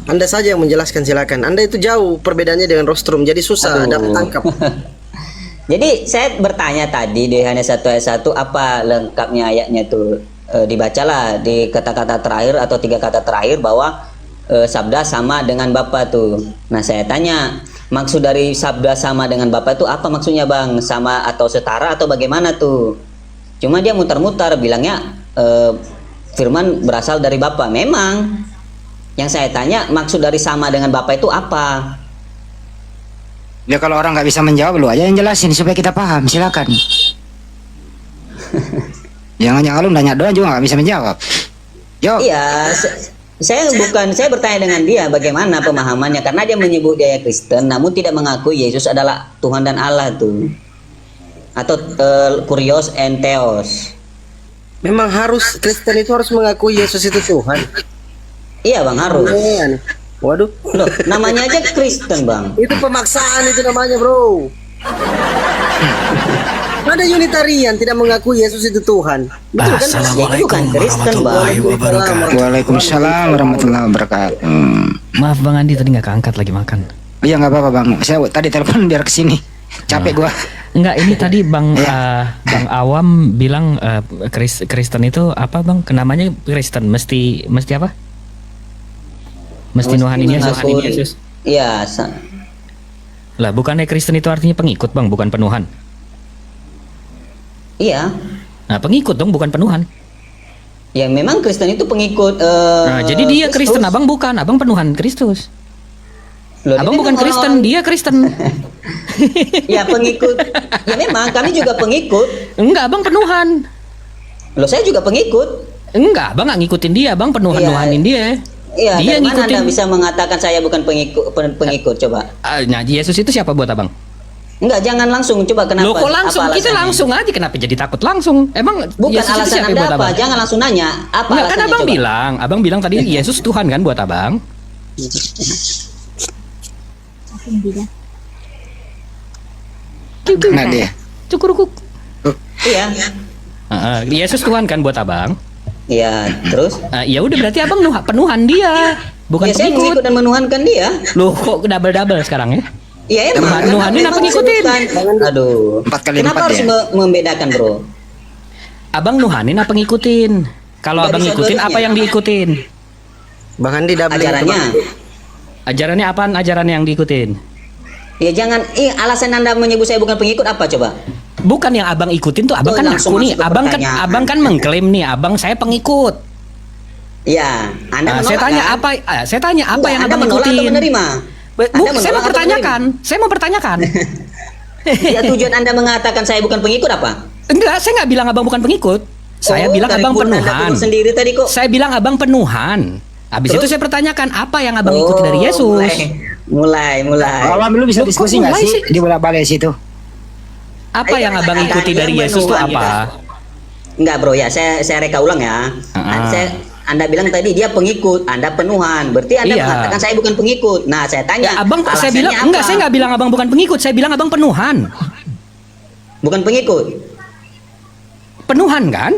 Anda saja yang menjelaskan, silakan. Anda itu jauh perbedaannya dengan rostrum, jadi susah dapat tangkap. Jadi saya bertanya tadi di Yohanes 1 ayat 1 apa lengkapnya ayatnya itu, dibacalah di kata-kata terakhir atau 3 kata terakhir bahwa sabda sama dengan Bapa tuh. Nah saya tanya, maksud dari sabda sama dengan Bapa itu apa maksudnya Bang? Sama atau setara atau bagaimana tuh? Cuma dia mutar-mutar bilangnya firman berasal dari Bapa. Memang. Yang saya tanya maksud dari sama dengan Bapa itu apa? Ya kalau orang nggak bisa menjawab, lu aja yang jelasin supaya kita paham. Silakan. Jangan lu nanya doang juga nggak bisa menjawab. Yo. Iya, saya bertanya dengan dia bagaimana pemahamannya, karena dia menyebut dia Kristen namun tidak mengakui Yesus adalah Tuhan dan Allah tuh. Atau kurios and theos. Memang harus Kristen itu harus mengakui Yesus itu Tuhan. Iya Bang, harus. Waduh. Loh, namanya aja Kristen Bang. Itu pemaksaan itu namanya, bro. Ada Unitarian tidak mengakui Yesus itu Tuhan. Betul kan? Bukan Kristen Bang. Waalaikumsalam warahmatullahi wabarakatuh. Maaf Bang Andi tadi nggak keangkat lagi makan. Iya nggak apa-apa Bang. Saya tadi telepon biar kesini. Capek gua. Enggak, ini tadi Bang Bang Awam bilang Kristen itu apa Bang? Namanya Kristen mesti apa? Mesti nuhanin Yesus. Iya. Lah bukannya Kristen itu artinya pengikut Bang, bukan penuhan. Iya. Nah pengikut dong, bukan penuhan. Ya memang Kristen itu pengikut. Nah jadi dia Kristen, Abang bukan, Abang penuhan Kristus. Loh, Abang bukan Kristen, dia Kristen. Ya pengikut. Ya memang kami juga pengikut. Enggak, Abang penuhan. Loh saya juga pengikut. Enggak, Abang nggak ngikutin dia, Abang nuhanin dia. Iya, dia dari mana ngikutin. Anda bisa mengatakan saya bukan pengikut coba? Nah, Yesus itu siapa buat Abang? Enggak, jangan langsung, coba kenapa? Loh kok langsung? Apa Kita alasannya? langsung aja, kenapa jadi takut langsung? Emang Bukan Yesus itu alasan siapa Anda buat apa? Abang? Jangan langsung nanya. Apa Enggak, kan alasannya Abang coba? bilang tadi Yesus Tuhan kan buat Abang. Nah dia. Cukurukuk. Iya. Yesus Tuhan kan buat Abang. Iya, terus? Ya udah berarti Abang penuhan dia, bukan Ya saya pengikut. mengikut dan menuhankan dia. Loh kok double sekarang ya? Iya emang. Nuhanin apa ngikutin? Aduh. 4 kali Kenapa 4 harus ya? membedakan bro? Abang nuhanin apa ngikutin? Kalau Nggak Abang bisa ngikutin dua-duanya. apa yang diikutin? Bang Andi double Ajarannya. Ajarannya apaan, ajarannya yang diikutin? Ya jangan. Alasan Anda menyebut saya bukan pengikut apa coba? Bukan yang Abang ikutin tuh, Abang Oh, kan langsung ngaku nih, masuk ke pertanyaan. Abang kan mengklaim nih, Abang saya pengikut. Ya, Anda Nah, menolak saya tanya kan? saya tanya apa Enggak, yang Anda Abang menolak atau ikutin? menerima? Saya menolak mau atau pertanyakan, saya mau pertanyakan. Ya tujuan Anda mengatakan saya bukan pengikut apa? Enggak, saya nggak bilang Abang bukan pengikut. Saya bilang dari Abang Quran Anda penuhan. turun sendiri tadi kok. Saya bilang Abang penuhan. Habis Terus? itu saya pertanyakan apa yang Abang ikuti dari Yesus. Mulai. Awam lu bisa Loh, diskusi kok nggak mulai sih sih? di bola-balik situ? Apa yang Abang ikuti dari Yesus itu apa? Enggak bro ya, saya reka ulang ya. Anda bilang tadi dia pengikut, Anda penuhan. Berarti Anda Iya. mengatakan saya bukan pengikut. Nah, saya tanya. Ya, Abang, saya alasannya bilang apa? enggak, saya nggak bilang Abang bukan pengikut, saya bilang Abang penuhan. Bukan pengikut. Penuhan kan?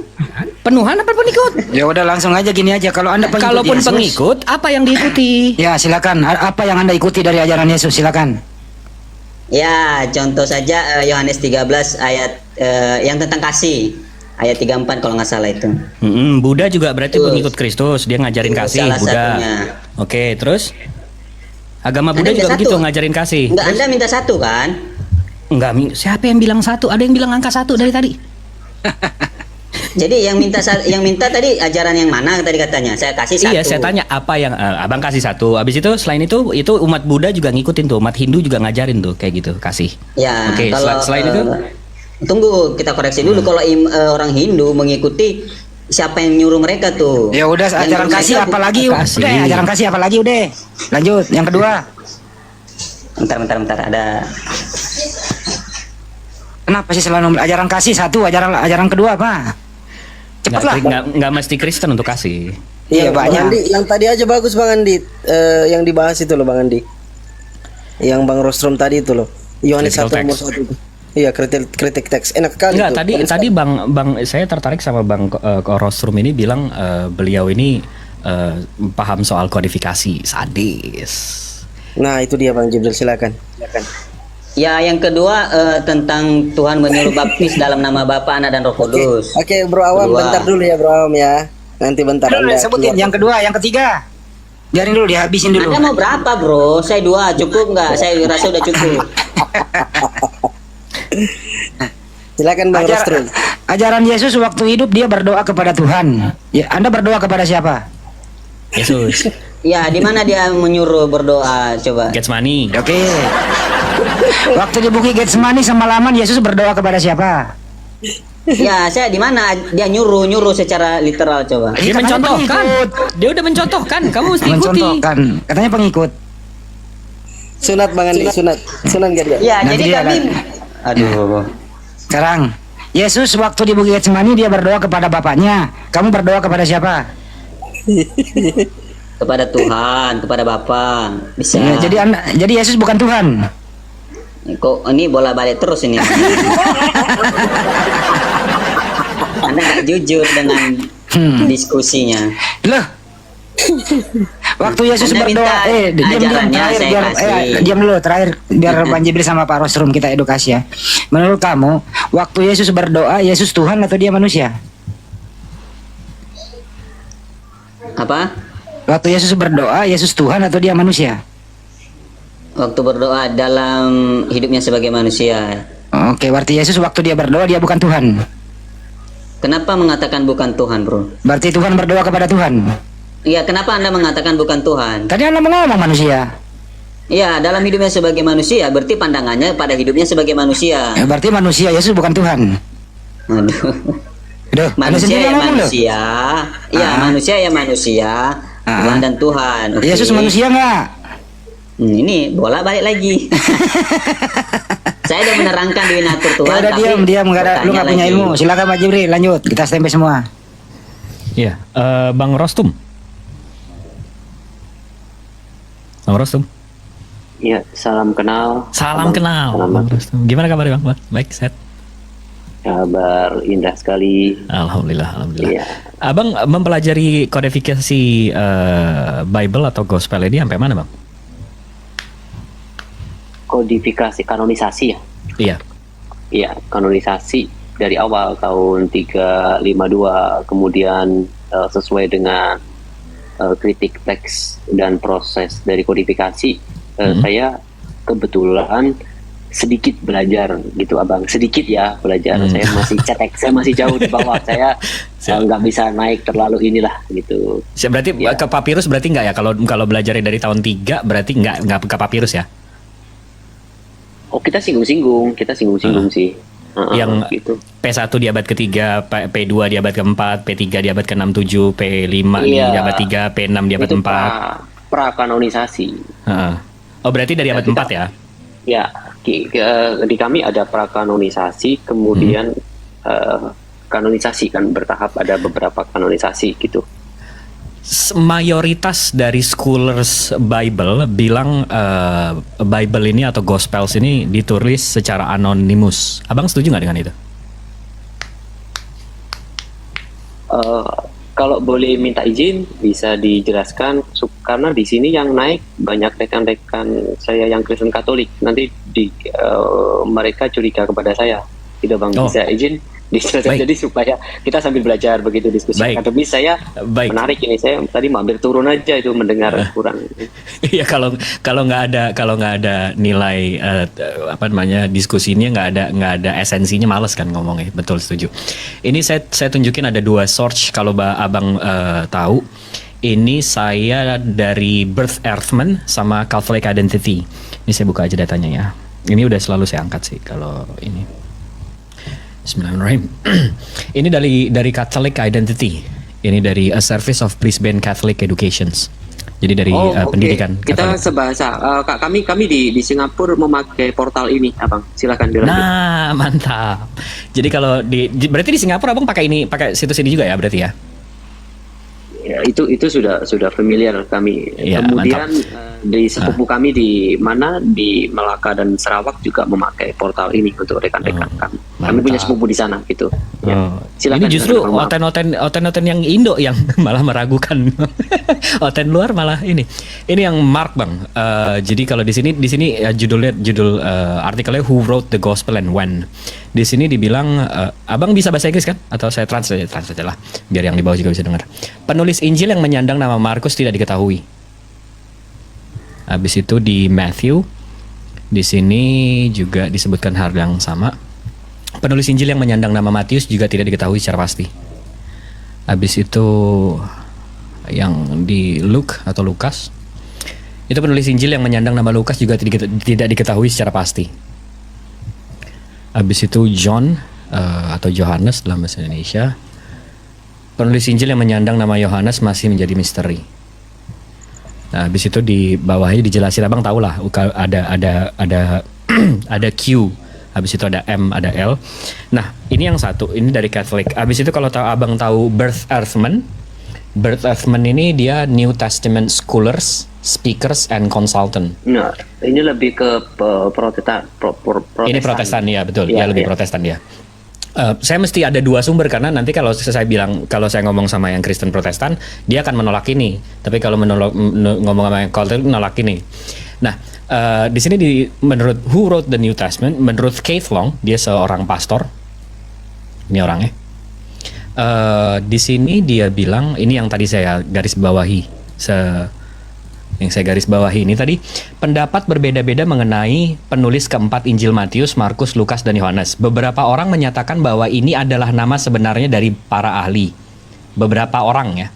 Penuhan apa pengikut? Ya udah langsung aja gini aja, kalau Anda pengikut Kalaupun Yesus, pengikut, apa yang diikuti? ya silakan. Apa yang Anda ikuti dari ajaran Yesus, silakan. Ya, contoh saja Yohanes 13 ayat yang tentang kasih. Ayat 34 kalau nggak salah itu. Buddha juga berarti Betul. pengikut Kristus, dia ngajarin Itu kasih salah Buddha. satunya. Oke, terus agama Buddha Anda minta juga begitu satu. ngajarin kasih. Enggak, Anda minta satu kan? Enggak, siapa yang bilang satu? Ada yang bilang angka satu dari tadi. Jadi yang minta tadi ajaran yang mana tadi katanya? Saya kasih satu. Iya, saya tanya apa yang Abang kasih satu. Habis itu selain itu umat Buddha juga ngikutin tuh, umat Hindu juga ngajarin tuh kayak gitu, kasih. Ya, Oke, kalau selain itu tunggu kita koreksi dulu kalau orang Hindu mengikuti siapa yang nyuruh mereka tuh? Ya udah Yang ajaran nyuruh kasih mereka apalagi Kasih. udah ajaran kasih apalagi udah. Lanjut yang kedua. Bentar ada. Kenapa sih selalu ajaran kasih satu, ajaran kedua apa? Cepatlah. nggak mesti Kristen untuk kasih. Iya Bang banyak. Andi, yang tadi aja bagus Bang Andi. Yang dibahas itu loh Bang Andi. Yang Bang Rostrom tadi itu loh. Yohanes 1 Critical nomor text. 1 itu. Iya, kritik teks. Enak sekali Enggak, tuh. tadi Bang saya tertarik sama Bang Rostrum ini bilang beliau ini paham soal kodifikasi sadis. Nah, itu dia Bang Jibril, silakan. Ya, yang kedua tentang Tuhan menyuruh baptis dalam nama Bapa, Anak dan Roh Kudus. Oke, Bro Awam, Kedua. bentar dulu ya Bro Awam ya. Nanti bentar Dulu, Anda sebutin yang kedua, yang ketiga. Biarin dulu dihabisin dulu. Anda mau berapa, Bro? Saya 2, cukup nggak? Saya rasa udah cukup. Silakan Bang Ajar- Rostrum. ajaran Yesus waktu hidup dia berdoa kepada Tuhan. Ya, Anda berdoa kepada siapa? Yesus, Ya, di mana dia menyuruh berdoa? Coba. Getsemani. Oke. Waktu di Bukit Getsemani semalaman Yesus berdoa kepada siapa? Ya, saya di mana dia nyuruh secara literal coba. Dia Katanya mencontohkan. pengikut. Dia udah mencontohkan. Kamu mesti ikuti. Mencontohkan. Katanya pengikut. Sunat Bang Andi, sunat. Sunat enggak dia? Ya, Nanti jadi dia kami aduh. Sekarang Yesus waktu di Bukit Getsemani dia berdoa kepada Bapaknya. Kamu berdoa kepada siapa? Kepada Tuhan, kepada Bapa. Bisa. Ya, jadi Yesus bukan Tuhan. Kok ini bola balik terus ini. Anda nggak jujur dengan diskusinya. Loh. Waktu Yesus Anda berdoa, minta diam ajarannya terakhir saya biar kasih. diam dulu terakhir biar Bang Jibril sama Pak Rostrum kita edukasi ya. Menurut kamu, waktu Yesus berdoa, Yesus Tuhan atau dia manusia? Apa? Waktu Yesus berdoa, Yesus Tuhan atau dia manusia? Waktu berdoa dalam hidupnya sebagai manusia. Oke, berarti Yesus waktu dia berdoa dia bukan Tuhan. Kenapa mengatakan bukan Tuhan, Bro? Berarti Tuhan berdoa kepada Tuhan. Iya, kenapa Anda mengatakan bukan Tuhan? Tadi Anda ngomong manusia. Iya, dalam hidupnya sebagai manusia, berarti pandangannya pada hidupnya sebagai manusia. Ya, berarti manusia Yesus bukan Tuhan. Aduh. Duh, Anda Manusia sendiri ya yang ngomong loh. manusia. Iya, manusia ya manusia. Tuhan dan Tuhan. Oke. Yesus manusia nggak? Ini bola balik lagi. Saya udah menerangkan di natur Tuhan. Ya udah tapi diam, nggak ada, lu nggak punya lagi. ilmu. Silakan Pak Jibril, lanjut. Kita stempel semua. Iya, Bang Rostum. Bang Rostum. Iya, salam kenal. Salam kenal, Bang Rostum. Gimana kabarnya Bang? Baik, sehat. Kabar indah sekali. Alhamdulillah, alhamdulillah. Iya. Abang mempelajari kodifikasi Bible atau Gospel ini sampai mana, Bang? Kodifikasi kanonisasi ya. Iya. Iya, kanonisasi dari awal tahun 352 kemudian sesuai dengan kritik teks dan proses dari kodifikasi saya kebetulan sedikit belajar gitu Abang, sedikit ya belajar. Saya masih cetek, saya masih jauh di bawah, saya nggak bisa naik terlalu inilah gitu. Berarti Ya. ke papirus berarti nggak ya? Kalau belajarnya dari tahun 3 berarti nggak ke papirus ya? Oh, kita singgung-singgung sih. Yang gitu. P1 di abad ketiga, P2 di abad keempat, P3 di abad ke-67, P5 di Iya. abad 3, P6 di abad Itu 4. prakanonisasi. Heeh. Oh, berarti dari abad 4 ya? Ya, di kami ada prakanonisasi, kemudian kanonisasi kan bertahap, ada beberapa kanonisasi gitu. Mayoritas dari scholars Bible bilang Bible ini atau Gospels ini ditulis secara anonimus. Abang setuju nggak dengan itu? Kalau boleh minta izin bisa dijelaskan karena di sini yang naik banyak rekan-rekan saya yang Kristen Katolik, nanti mereka curiga kepada saya. Tidak Bang, Oh. bisa izin dijelaskan. Baik. Jadi supaya kita sambil belajar begitu diskusi Baik. akademis, saya Baik. menarik ini, saya tadi mampir turun aja itu mendengar kurang. Iya, kalau nggak ada nilai apa namanya diskusinya, nggak ada esensinya, males kan ngomongnya. Betul, setuju. Ini saya tunjukin ada 2 source kalau abang tahu. Ini saya dari Birth Earthman sama Catholic Identity. Ini saya buka aja datanya ya. Ini udah selalu saya angkat sih kalau ini. Bismillahirrahmanirrahim. Ini dari Catholic Identity. Ini dari A Service of Brisbane Catholic Educations. Jadi dari oke. pendidikan Kita Katolik. sebahasa. Kami di Singapura memakai portal ini, Abang. Silakan dilanjut. Nah, mantap. Jadi kalau berarti di Singapura abang pakai situs ini juga ya berarti ya? Ya, itu sudah familiar kami. Ya, Kemudian mantap. di sepupu kami di mana di Melaka dan Sarawak juga memakai portal ini untuk rekan-rekan kami. Kami mantap. punya sepupu di sana gitu. Ya. Oh, Silakan, ini justru silakan, maaf. oten-oten yang Indo yang malah meragukan. Oten luar malah ini. Ini yang Mark Bang. Jadi kalau di sini judul artikelnya Who Wrote the Gospel and When. Di sini dibilang Abang bisa bahasa Inggris kan? Atau saya translate aja lah biar yang di bawah juga bisa dengar. Penulis Injil yang menyandang nama Markus tidak diketahui. Habis itu di Matthew di sini juga disebutkan hal yang sama. Penulis Injil yang menyandang nama Matius juga tidak diketahui secara pasti. Habis itu yang di Luke atau Lukas, itu penulis Injil yang menyandang nama Lukas juga tidak diketahui secara pasti. Habis itu John atau Yohanes dalam bahasa Indonesia, penulis Injil yang menyandang nama Yohanes masih menjadi misteri. Nah, habis itu di bawahnya dijelasin, Abang tahu lah ada ada Q, habis itu ada M, ada L. Nah, ini yang satu, ini dari Catholic. Habis itu kalau Abang tahu Bert Ehrman ini dia New Testament scholars, speakers and consultant. Nah, ini lebih ke Protestan. Ini Protestan ya, betul. Iya, Ya, lebih iya. Protestan dia. Saya mesti ada dua sumber karena nanti kalau saya ngomong sama yang Kristen Protestan, dia akan menolak ini. Tapi kalau ngomong sama yang Catholic menolak ini. Nah, di sini menurut Who Wrote the New Testament, menurut Keith Long, dia seorang pastor. Ini orangnya. Di sini dia bilang, ini yang tadi saya garis bawahi, yang saya garis bawahi ini tadi, pendapat berbeda-beda mengenai penulis keempat Injil Matius, Markus, Lukas, dan Yohanes. Beberapa orang menyatakan bahwa ini adalah nama sebenarnya dari para ahli. Beberapa orang ya.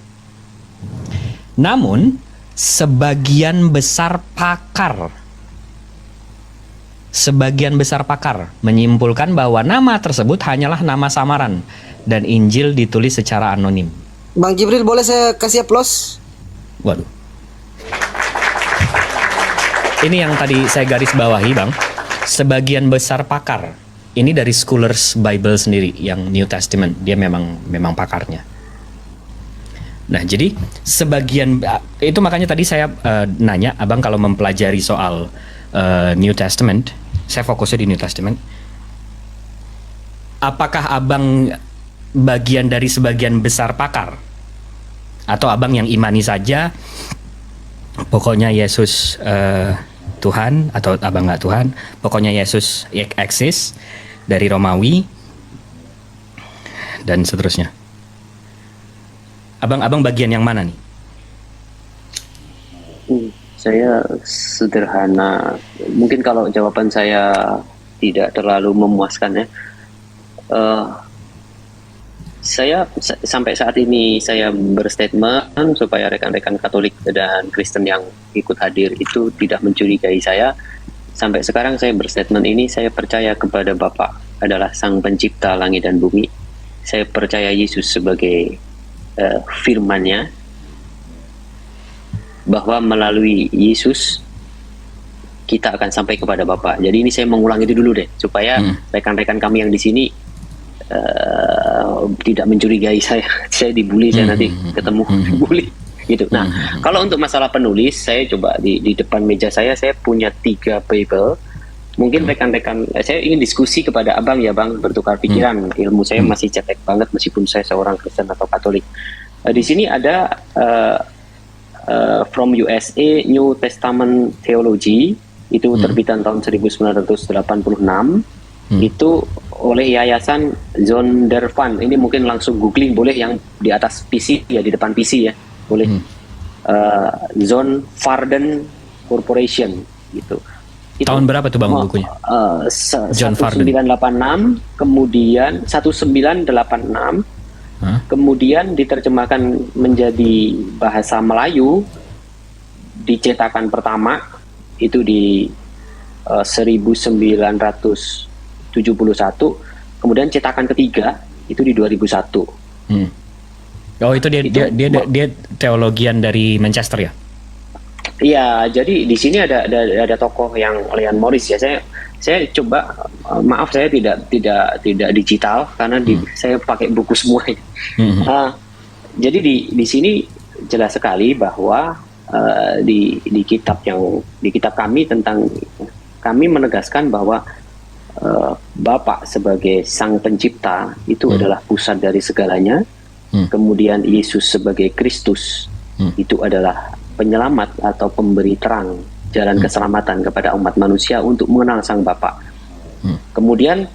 Namun, sebagian besar pakar menyimpulkan bahwa nama tersebut hanyalah nama samaran dan Injil ditulis secara anonim. Bang Jibril, boleh saya kasih aplaus? Waduh. Ini yang tadi saya garis bawahi, Bang. Sebagian besar pakar. Ini dari Scholars Bible sendiri yang New Testament, dia memang pakarnya. Nah, jadi sebagian itu makanya tadi saya nanya Abang kalau mempelajari soal New Testament, saya fokusnya di New Testament. Apakah Abang bagian dari sebagian besar pakar? Atau Abang yang imani saja, pokoknya Yesus Tuhan, atau Abang nggak Tuhan, pokoknya Yesus eksis dari Romawi dan seterusnya. Abang bagian yang mana nih? Saya sederhana. Mungkin kalau jawaban saya tidak terlalu memuaskan ya. Saya sampai saat ini saya berstatement supaya rekan-rekan Katolik dan Kristen yang ikut hadir itu tidak mencurigai saya. Sampai sekarang saya berstatement ini, saya percaya kepada Bapa adalah Sang Pencipta langit dan bumi. Saya percaya Yesus sebagai firman-Nya, bahwa melalui Yesus kita akan sampai kepada Bapa. Jadi ini saya mengulang itu dulu deh, supaya rekan-rekan kami yang di sini tidak mencurigai saya. Saya dibully, saya nanti ketemu dibully gitu. Nah, kalau untuk masalah penulis, saya coba di depan meja saya punya 3 Bible. Mungkin rekan-rekan saya ingin diskusi kepada Abang ya Bang, bertukar pikiran. Ilmu saya masih cetek banget meskipun saya seorang Kristen atau Katolik. Di sini ada from USA New Testament Theology, itu terbitan tahun 1986. Itu oleh Yayasan Zondervan. Ini mungkin langsung googling boleh, yang di atas PC ya, di depan PC ya, boleh. Zondervan Corporation gitu. Itu, tahun berapa tuh Bang bukunya? John Varden. 1986, kemudian 1986, kemudian diterjemahkan menjadi bahasa Melayu, dicetakan pertama itu di 1971, kemudian cetakan ketiga itu di 2001. Oh, itu dia teologian dari Manchester ya? Iya, jadi di sini ada tokoh yang Leon Morris ya. Saya coba maaf saya tidak digital karena saya pakai buku semua. Jadi di sini jelas sekali bahwa di kitab kami tentang, kami menegaskan bahwa Bapa sebagai Sang Pencipta itu adalah pusat dari segalanya. Kemudian Yesus sebagai Kristus itu adalah penyelamat atau pemberi terang jalan keselamatan kepada umat manusia untuk mengenal Sang Bapa. Kemudian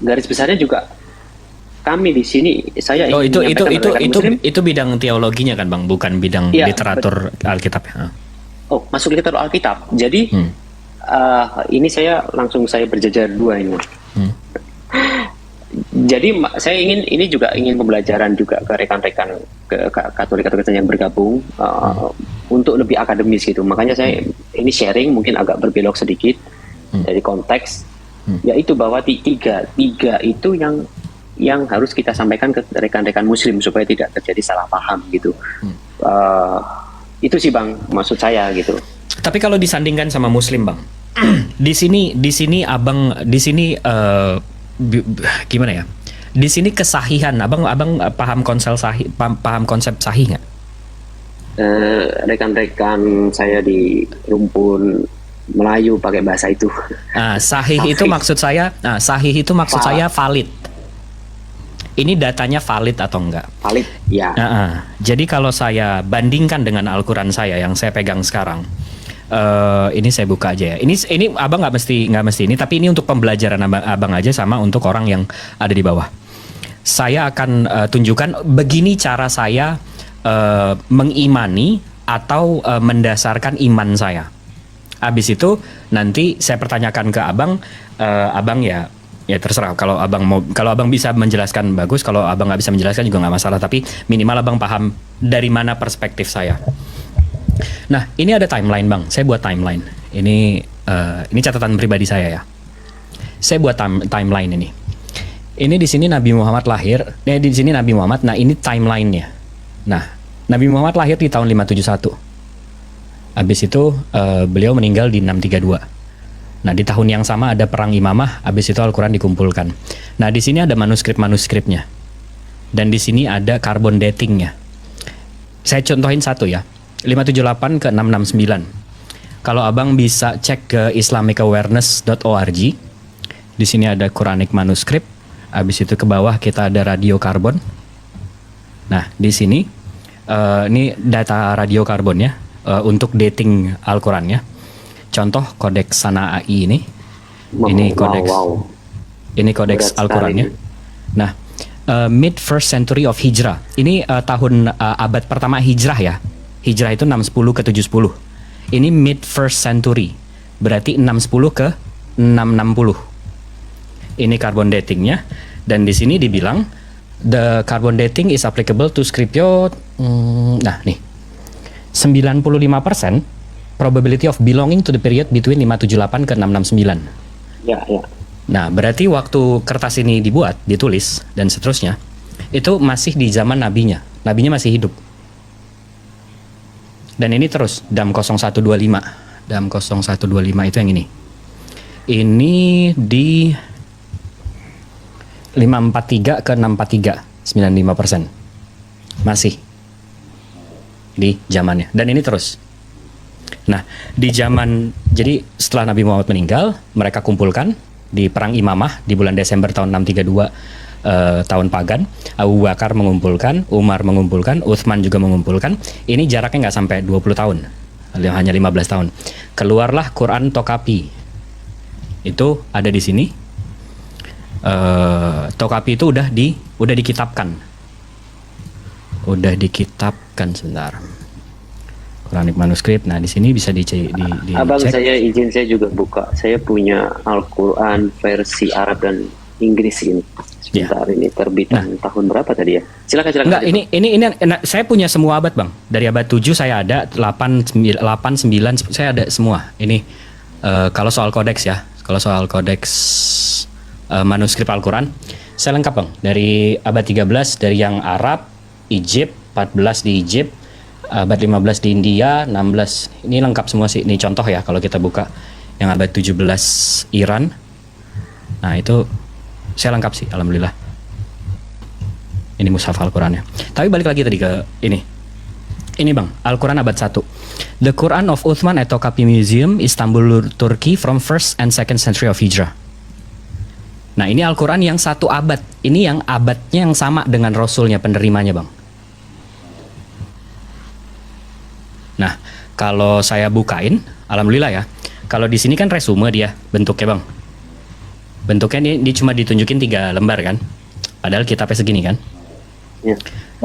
garis besarnya juga kami di sini, saya Oh, ingin menyampaikan rekan Muslim. itu bidang teologinya kan, Bang, bukan bidang Iya, literatur Alkitab ya. Oh, masuk literatur Alkitab. Jadi ini saya berjajar dua ini. Jadi saya ingin pembelajaran juga ke rekan-rekan Katolik yang bergabung untuk lebih akademis gitu. Makanya saya ini sharing mungkin agak berbelok sedikit dari konteks, yaitu bahwa tiga itu yang harus kita sampaikan ke rekan-rekan Muslim supaya tidak terjadi salah paham gitu. Itu sih Bang, maksud saya gitu. Tapi kalau disandingkan sama Muslim, Bang, di sini Abang gimana ya? Di sini kesahihan, Abang paham konsep sahih nggak? Rekan-rekan saya di rumpun Melayu pakai bahasa itu. Sahih itu maksud saya, saya valid. Ini datanya valid atau enggak? Valid, ya. Jadi kalau saya bandingkan dengan Al-Quran saya yang saya pegang sekarang, ini saya buka aja ya. Ini abang nggak mesti ini, tapi ini untuk pembelajaran abang aja sama untuk orang yang ada di bawah. Saya akan tunjukkan begini cara saya mengimani atau mendasarkan iman saya. Habis itu nanti saya pertanyakan ke abang, abang ya terserah. Kalau abang bisa menjelaskan bagus, kalau abang nggak bisa menjelaskan juga nggak masalah. Tapi minimal abang paham dari mana perspektif saya. Nah, ini ada timeline, Bang. Saya buat timeline. Ini catatan pribadi saya ya. Saya buat timeline ini. Ini di sini Nabi Muhammad lahir. Di sini Nabi Muhammad. Nah, ini timelinenya. Nah, Nabi Muhammad lahir di tahun 571. Habis itu beliau meninggal di 632. Nah, di tahun yang sama ada perang Imamah, habis itu Al-Quran dikumpulkan. Nah, di sini ada manuskrip-manuskripnya. Dan di sini ada carbon datingnya. Saya contohin satu ya. 578 ke 669. Kalau abang bisa cek ke islamicawareness.org, di sini ada Quranic manuskrip. Habis itu ke bawah kita ada radio karbon. Nah, di sini ini data radio karbon ya, untuk dating Al-Quran ya. Contoh kodeks Sana'ai ini. Ini kodeks. Ini kodeks Al-Qurannya. Nah, mid first century of Hijrah. Ini tahun abad pertama Hijrah ya. Hijrah itu 610 ke 710. Ini mid first century. Berarti 610 ke 660. Ini carbon datingnya. Dan di sini dibilang the carbon dating is applicable to scripture. Nah, nih. 95% probability of belonging to the period between 578 ke 669. Ya. Nah, berarti waktu kertas ini dibuat, ditulis, dan seterusnya, itu masih di zaman nabinya. Nabinya masih hidup. Dan ini terus, DAM 0125. DAM 0125 itu yang ini. Ini di 543 ke 643, 95%. Masih di zamannya. Dan ini terus. Nah, di zaman, jadi setelah Nabi Muhammad meninggal, mereka kumpulkan di Perang Imamah di bulan Desember tahun 632, tahun pagan. Abu Bakar mengumpulkan, Umar mengumpulkan, Utsman juga mengumpulkan. Ini jaraknya nggak sampai 20 tahun, hanya 15 tahun. Keluarlah Quran Tokapi. Itu ada di sini. Tokapi itu udah dikitabkan. Udah dikitabkan sebentar. Quranic manuskrip. Nah, di sini bisa dicek. Abang, saya juga buka. Saya punya Al-Quran versi Arab dan Inggris ini. Sebentar, ini terbitan tahun berapa tadi ya? Silakan. Enggak, ini saya punya semua abad, Bang. Dari abad 7 saya ada, 8, 9 saya ada semua. Ini kalau soal kodeks ya. Kalau soal kodeks manuskrip Al-Quran, saya lengkap, Bang. Dari abad 13 dari yang Arab, Egypt, 14 di Egypt, abad 15 di India, 16. Ini lengkap semua sih. Ini contoh ya kalau kita buka yang abad 17 Iran. Nah, itu saya lengkap sih, alhamdulillah. Ini mushaf Al-Qurannya. Tapi balik lagi tadi ke ini. Ini bang, Al-Quran abad 1. The Quran of Uthman at Topkapi Museum, Istanbul, Turki from 1st and 2nd century of Hijrah. Nah ini Al-Quran yang 1 abad. Ini yang abadnya yang sama dengan Rasulnya, penerimanya bang. Nah kalau saya bukain, alhamdulillah ya. Kalau di sini kan resume dia bentuknya bang. Bentuknya ini cuma ditunjukin 3 lembar kan. Padahal kitabnya segini kan. Ya.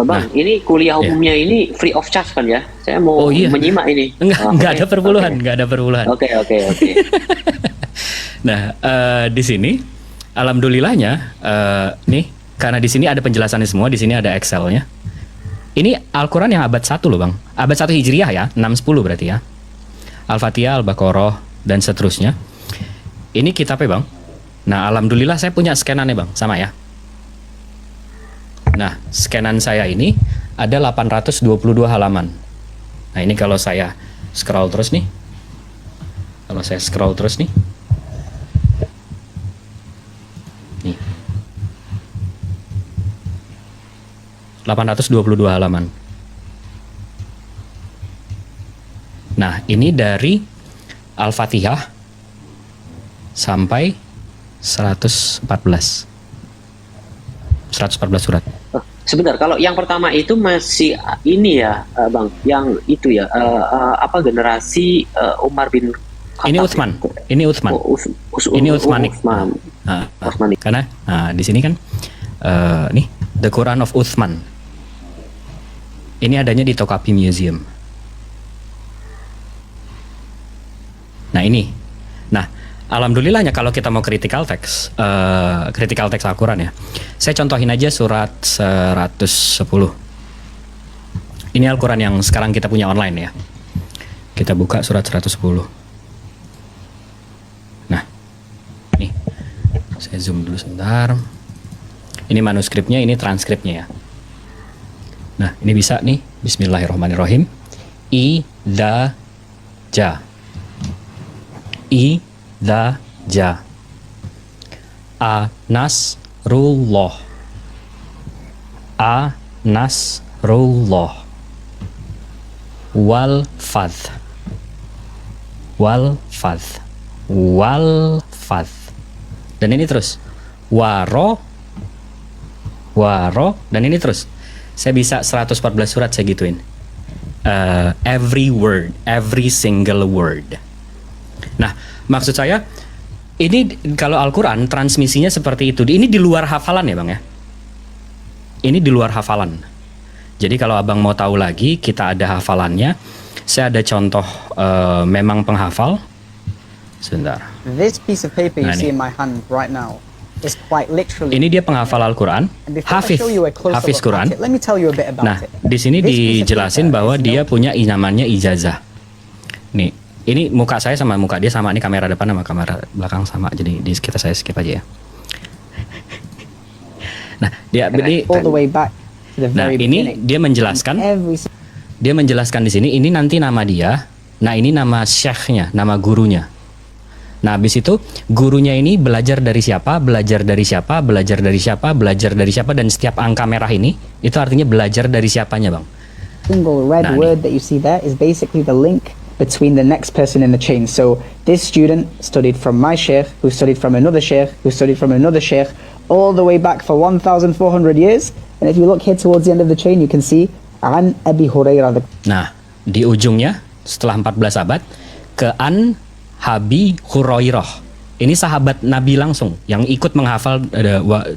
Bang, ini kuliah umumnya ini free of charge kan ya? Saya mau menyimak ini. Enggak ada perpuluhan, enggak ada perpuluhan. Oke. Nah, di sini alhamdulillahnya nih karena di sini ada penjelasannya semua, di sini ada Excel-nya. Ini Al-Qur'an yang abad 1 loh, Bang. Abad 1 Hijriah ya, 610 berarti ya. Al-Fatihah, Al-Baqarah dan seterusnya. Ini kitabnya, Bang. Nah, alhamdulillah saya punya scanannya, Bang, sama ya. Nah, scanan saya ini ada 822 halaman. Nah, ini kalau saya scroll terus nih. Kalau saya scroll terus nih. Nih. 822 halaman. Nah, ini dari Al-Fatihah sampai 114 surat. Sebentar, kalau yang pertama itu masih ini ya, Bang, yang itu ya, apa generasi Umar bin Khattab. Ini Utsman. Ini Utsman. Ini Utsmanik. Utsmanik. Karena di sini kan nih The Quran of Uthman. Ini adanya di Topkapi Museum. Nah, ini. Nah, alhamdulillahnya kalau kita mau critical text Al-Quran ya. Saya contohin aja surat 110. Ini Al-Quran yang sekarang kita punya online ya. Kita buka surat 110. Nah, nih. Saya zoom dulu sebentar. Ini manuskripnya, ini transkripnya ya. Nah, ini bisa nih. Bismillahirrahmanirrahim. Idza ja. Idza ja. Nasrullah. Nasrullah. Wal fadh. Dan ini terus. Waro. Dan ini terus. Saya bisa 114 surat saya gituin. Every word, every single word. Nah, maksud saya ini kalau Al-Quran transmisinya seperti itu. Ini di luar hafalan ya, Bang ya. Ini di luar hafalan. Jadi kalau Abang mau tahu lagi, kita ada hafalannya. Saya ada contoh memang penghafal. Sebentar. This piece of paper you Nah, see nih. in my hand right now is quite literally. Ini dia penghafal Al-Quran, And before I Hafiz, show you a closer Hafiz look Quran. at it, let me tell you a bit about Nah, it. di sini This piece of dijelasin paper bahwa is dia no- punya namanya ijazah. Nih, ini muka saya sama muka dia sama, ini kamera depan sama kamera belakang sama. Jadi saya skip aja ya. Nah, ini all the way back to the nah, very ini beginning. dia menjelaskan Every di sini ini nanti nama dia. Nah, ini nama syekhnya, nama gurunya. Nah, habis itu gurunya ini belajar dari siapa, dan setiap angka merah ini itu artinya belajar dari siapanya, Bang. single red Nah, word that you see there is basically the link between the next person in the chain. So this student studied from my sheikh, who studied from another sheikh, who studied from another sheikh, all the way back for 1,400 years. And if you look here towards the end of the chain, you can see An Abi Hurairah. Nah, di ujungnya setelah 14 abad ke An Abi Hurairah. Ini sahabat Nabi langsung yang ikut menghafal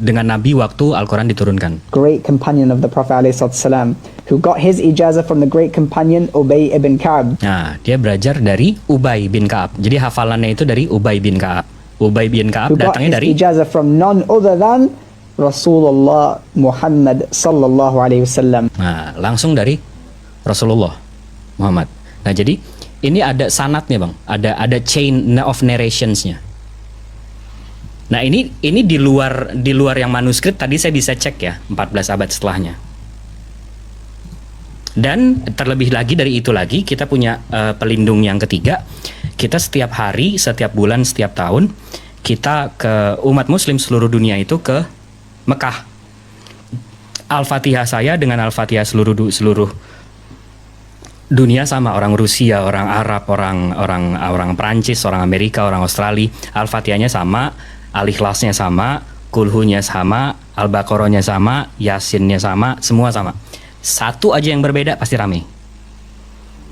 dengan Nabi waktu Al-Quran diturunkan. Great companion of the Prophet ﷺ, who got his ijazah from the great companion Ubay ibn Ka'b. Nah, dia belajar dari Ubay bin Ka'ab. Jadi hafalannya itu dari Ubay bin Ka'ab. Ubay bin Ka'ab Who got datangnya his dari ijazah from none other than Rasulullah Muhammad sallallahu alaihi wasallam. Nah, langsung dari Rasulullah Muhammad. Nah, jadi ini ada sanatnya, Bang. Ada chain of narrationsnya. Nah, ini di luar yang manuskrip tadi saya bisa cek ya, 14 abad setelahnya. Dan terlebih lagi dari itu lagi kita punya pelindung yang ketiga. Kita setiap hari, setiap bulan, setiap tahun kita ke umat muslim seluruh dunia itu ke Mekah. Al-Fatihah saya dengan Al-Fatihah seluruh dunia sama, orang Rusia, orang Arab, orang Perancis, orang Amerika, orang Australia, Al-Fatihahnya sama, Al-Ikhlasnya sama, Kulhunya sama, Al-Baqarahnya sama, Yasinnya sama, semua sama. Satu aja yang berbeda pasti rame.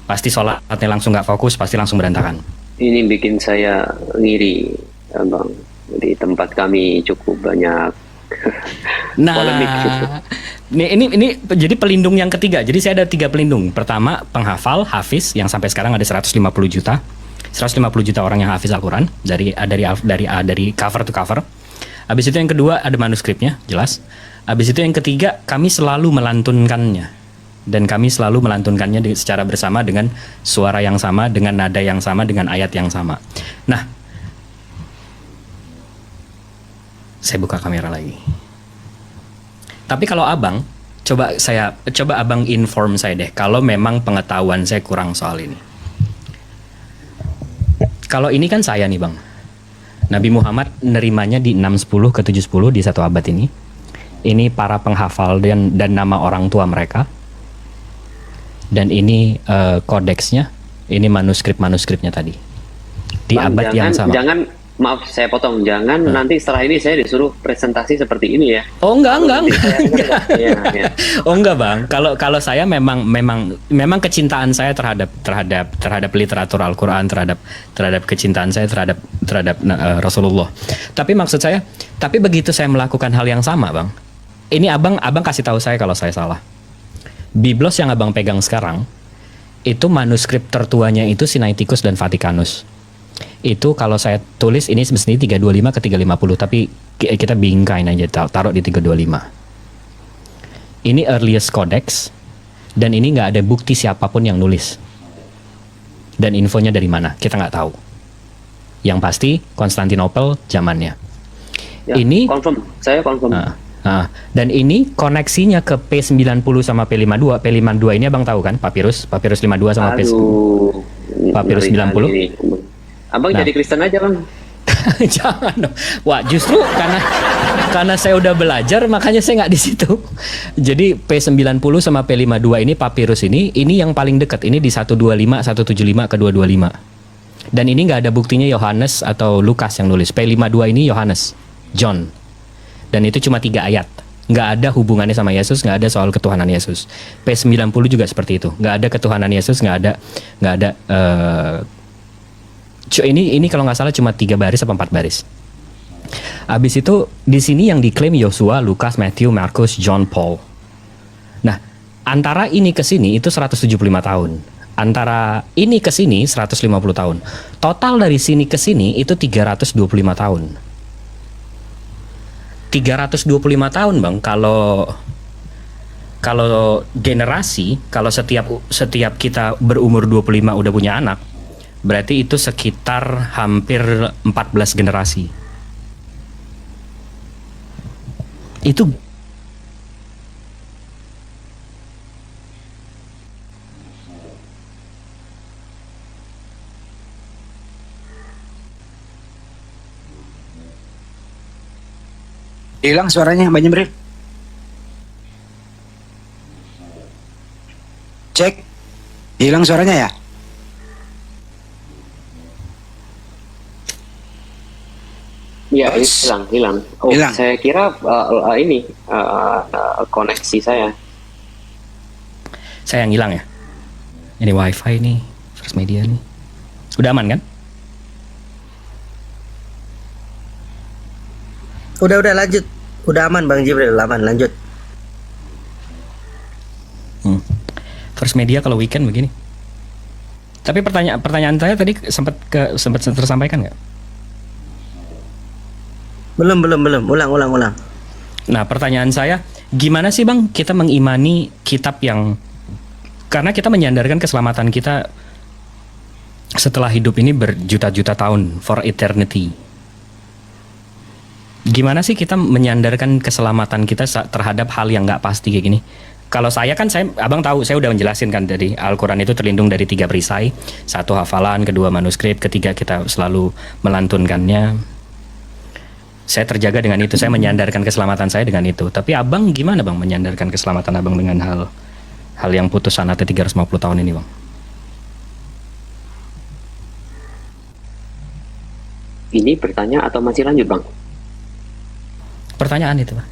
Pasti sholatnya langsung nggak fokus, pasti langsung berantakan. Ini bikin saya ngiri, Bang. Di tempat kami cukup banyak polemik. Ini jadi pelindung yang ketiga. Jadi saya ada 3 pelindung. Pertama, penghafal, hafiz yang sampai sekarang ada 150 juta. 150 juta orang yang hafiz Al-Quran dari cover to cover. Habis itu yang kedua ada manuskripnya, jelas. Habis itu yang ketiga, kami selalu melantunkannya. Dan kami selalu melantunkannya secara bersama dengan suara yang sama, dengan nada yang sama, dengan ayat yang sama. Nah, saya buka kamera lagi. Tapi kalau abang, coba abang inform saya deh, kalau memang pengetahuan saya kurang soal ini. Kalau ini kan saya nih bang, Nabi Muhammad nerimanya di 610 ke 710 di 1 abad ini. Ini para penghafal dan nama orang tua mereka. Dan ini kodeksnya, ini manuskripnya tadi. Di Bang, abad yang sama. Jangan, maaf saya potong, jangan nanti setelah ini saya disuruh presentasi seperti ini ya. Oh enggak. Iya, iya. Oh enggak bang, kalau saya memang kecintaan saya terhadap literatur Al-Quran, terhadap kecintaan saya terhadap Rasulullah. Tapi maksud saya, tapi begitu saya melakukan hal yang sama bang, ini abang kasih tahu saya kalau saya salah. Biblos yang abang pegang sekarang itu manuskrip tertuanya itu Sinaiticus dan Vaticanus. Itu kalau saya tulis ini semestinya 325 ke 350, tapi kita bingkain aja, taruh di 325. Ini earliest codex, dan ini nggak ada bukti siapapun yang nulis. Dan infonya dari mana, kita nggak tahu. Yang pasti Konstantinopel zamannya. Ya, Ini saya confirm. Dan ini koneksinya ke P90 sama P52. P52 ini abang tahu kan, papirus 52 sama papirus 90. Ini. Abang jadi Kristen aja bang. Jangan dong. Wah, justru karena saya udah belajar makanya saya nggak di situ. Jadi P90 sama P52 ini papirus ini yang paling dekat. Ini di 125, 175 ke 225. Dan ini nggak ada buktinya Yohanes atau Lukas yang nulis. P52 ini Yohanes, John. Dan itu cuma 3 ayat. Nggak ada hubungannya sama Yesus, nggak ada soal ketuhanan Yesus. P90 juga seperti itu. Nggak ada ketuhanan Yesus, nggak ada. Ini kalau nggak salah cuma 3 baris atau 4 baris. Habis itu di sini yang diklaim Yosua, Lukas, Matthew, Markus, John, Paul. Nah, antara ini ke sini itu 175 tahun. Antara ini ke sini 150 tahun. Total dari sini ke sini itu 325 tahun. 325 tahun bang, kalau generasi, kalau setiap kita berumur 25 udah punya anak, berarti itu sekitar hampir 14 generasi. Itu Hilang suaranya Mbak Jibril. Cek. Hilang suaranya ya? Iya, hilang. Oh, Hilang. saya kira ini koneksi saya. saya yang hilang ya. Ini wifi nih, First Media nih. Udah aman kan? Udah lanjut. Udah aman Bang Jibril, aman, lanjut. First Media kalau weekend begini. Tapi pertanyaan saya tadi sempat tersampaikan nggak? Belum. Ulang. Nah, pertanyaan saya, gimana sih Bang kita mengimani kitab yang, karena kita menyandarkan keselamatan kita setelah hidup ini berjuta-juta tahun, for eternity. Gimana sih kita menyandarkan keselamatan kita terhadap hal yang nggak pasti kayak gini? Kalau saya kan, abang tahu, saya udah menjelasin kan, dari Al-Quran itu terlindung dari 3 perisai. 1 hafalan, 2 manuskrip, 3 kita selalu melantunkannya. Saya terjaga dengan itu. Saya menyandarkan keselamatan saya dengan itu. Tapi abang gimana bang menyandarkan keselamatan abang dengan hal yang putus sanatnya 350 tahun ini bang? Ini bertanya atau masih lanjut bang? Pertanyaan itu bang.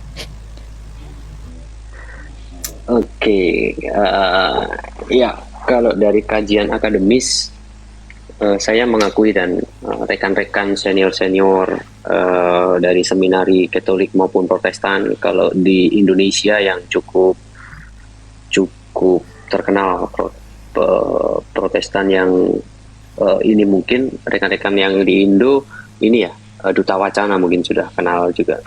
Oke, ya kalau dari kajian akademis saya mengakui dan rekan-rekan senior-senior dari seminari Katolik maupun Protestan kalau di Indonesia yang cukup terkenal Protestan yang ini mungkin rekan-rekan yang di Indo ini ya Duta Wacana mungkin sudah kenal juga.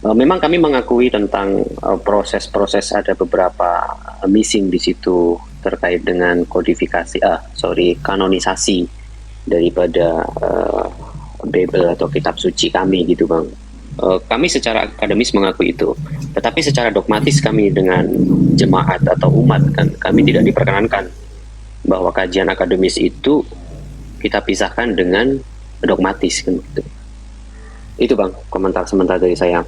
Memang kami mengakui tentang proses-proses ada beberapa missing di situ terkait dengan kanonisasi daripada Bible atau kitab suci kami gitu bang. Kami secara akademis mengakui itu, tetapi secara dogmatis kami dengan jemaat atau umat kan kami tidak diperkenankan bahwa kajian akademis itu kita pisahkan dengan dogmatis kan gitu. Itu bang komentar sementara dari saya.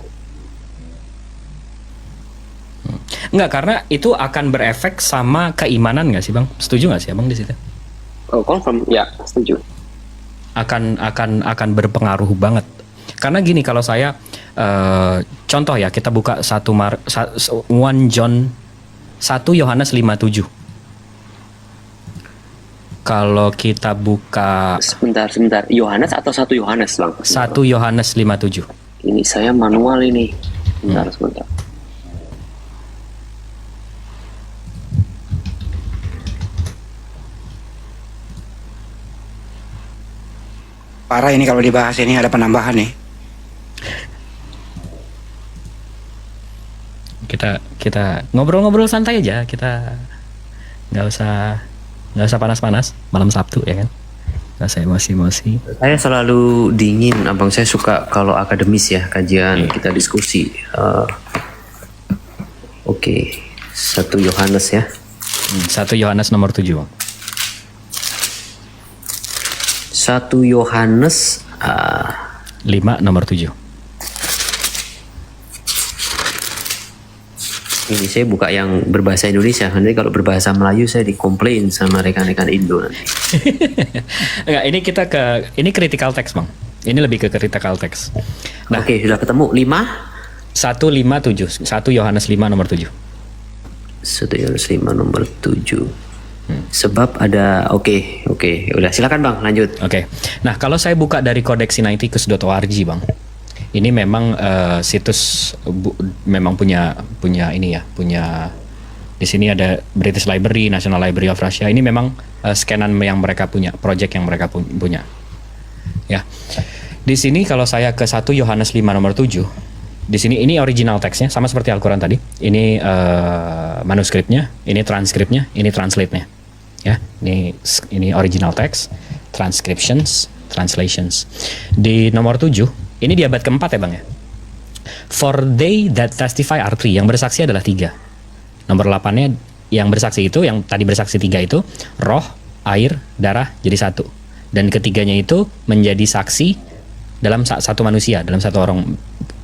Enggak, karena itu akan berefek sama keimanan nggak sih bang? Setuju nggak sih abang di situ? Oh, confirm, ya setuju. Akan berpengaruh banget. Karena gini, kalau saya contoh ya, kita buka 1 Yohanes 5:7. Kalau kita buka Sebentar, Yohanes atau 1 Yohanes bang? 1 Yohanes 5:7. Ini saya manual ini. Sebentar. Parah ini kalau dibahas ini ada penambahan nih. Kita ngobrol-ngobrol santai aja, kita nggak usah panas-panas malam Sabtu ya kan, nggak usah emosi-emosi. Saya selalu dingin, abang. Saya suka kalau akademis ya kajian kita diskusi. Oke, 1 Yohanes ya. 1 Yohanes nomor 7. 1 Yohanes 5 nomor 7. Ini saya buka yang berbahasa Indonesia. Nanti kalau berbahasa Melayu saya dikomplain sama rekan-rekan Indo nanti. Enggak, ini critical text bang. Ini lebih ke critical text. Nah, Oke, sudah ketemu 5. 1:5:7. 1 Yohanes 5 nomor 7. 1 Yohanes 5 nomor 7. Sebab ada oke, udah silakan bang lanjut. Oke. Nah, kalau saya buka dari Codex Sinaiticus.org bang, ini memang situs memang punya ini ya, punya di sini ada British Library, National Library of Russia. Ini memang scanan yang mereka punya, project yang mereka punya. Ya. Di sini kalau saya ke 1 Yohanes 5 nomor 7, di sini ini original teksnya sama seperti Al-Qur'an tadi. Ini manuskripnya, ini transkripnya, ini translate-nya. Ya, ini original text, transcriptions, translations. Di nomor 7, ini di abad keempat ya bang ya. For they that testify are 3, yang bersaksi adalah 3. Nomor 8-nya yang bersaksi itu, yang tadi bersaksi 3 itu, roh, air, darah jadi 1. Dan ketiganya itu menjadi saksi dalam satu manusia, dalam satu orang.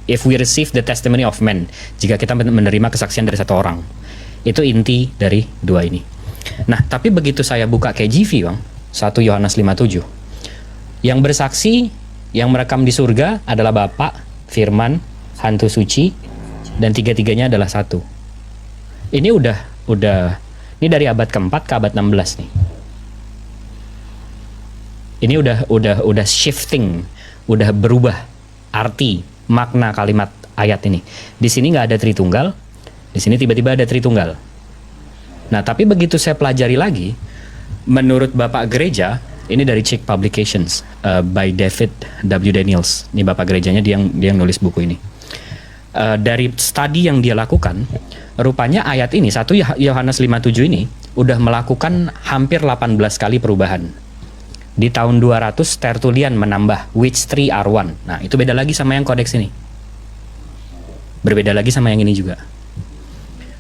If we receive the testimony of men, jika kita menerima kesaksian dari satu orang. Itu inti dari 2 ini. Nah, tapi begitu saya buka KJV bang, 1 Yohanes 5:7, yang bersaksi, yang merekam di surga adalah Bapa, Firman, Hantu Suci, dan 3-tiganya adalah 1. Ini udah ini dari abad keempat ke abad 16 nih. Ini udah shifting, udah berubah arti, makna kalimat ayat ini. Di sini nggak ada Tritunggal, di sini tiba-tiba ada Tritunggal. Nah, tapi begitu saya pelajari lagi, menurut Bapak Gereja, ini dari Chick Publications by David W. Daniels. Ini Bapak Gerejanya, dia yang nulis buku ini. Dari studi yang dia lakukan, rupanya ayat ini 1 Yohanes 5:7 ini udah melakukan hampir 18 kali perubahan. Di tahun 200 Tertullian menambah which three are one. Nah, itu beda lagi sama yang kodeks ini. Berbeda lagi sama yang ini juga.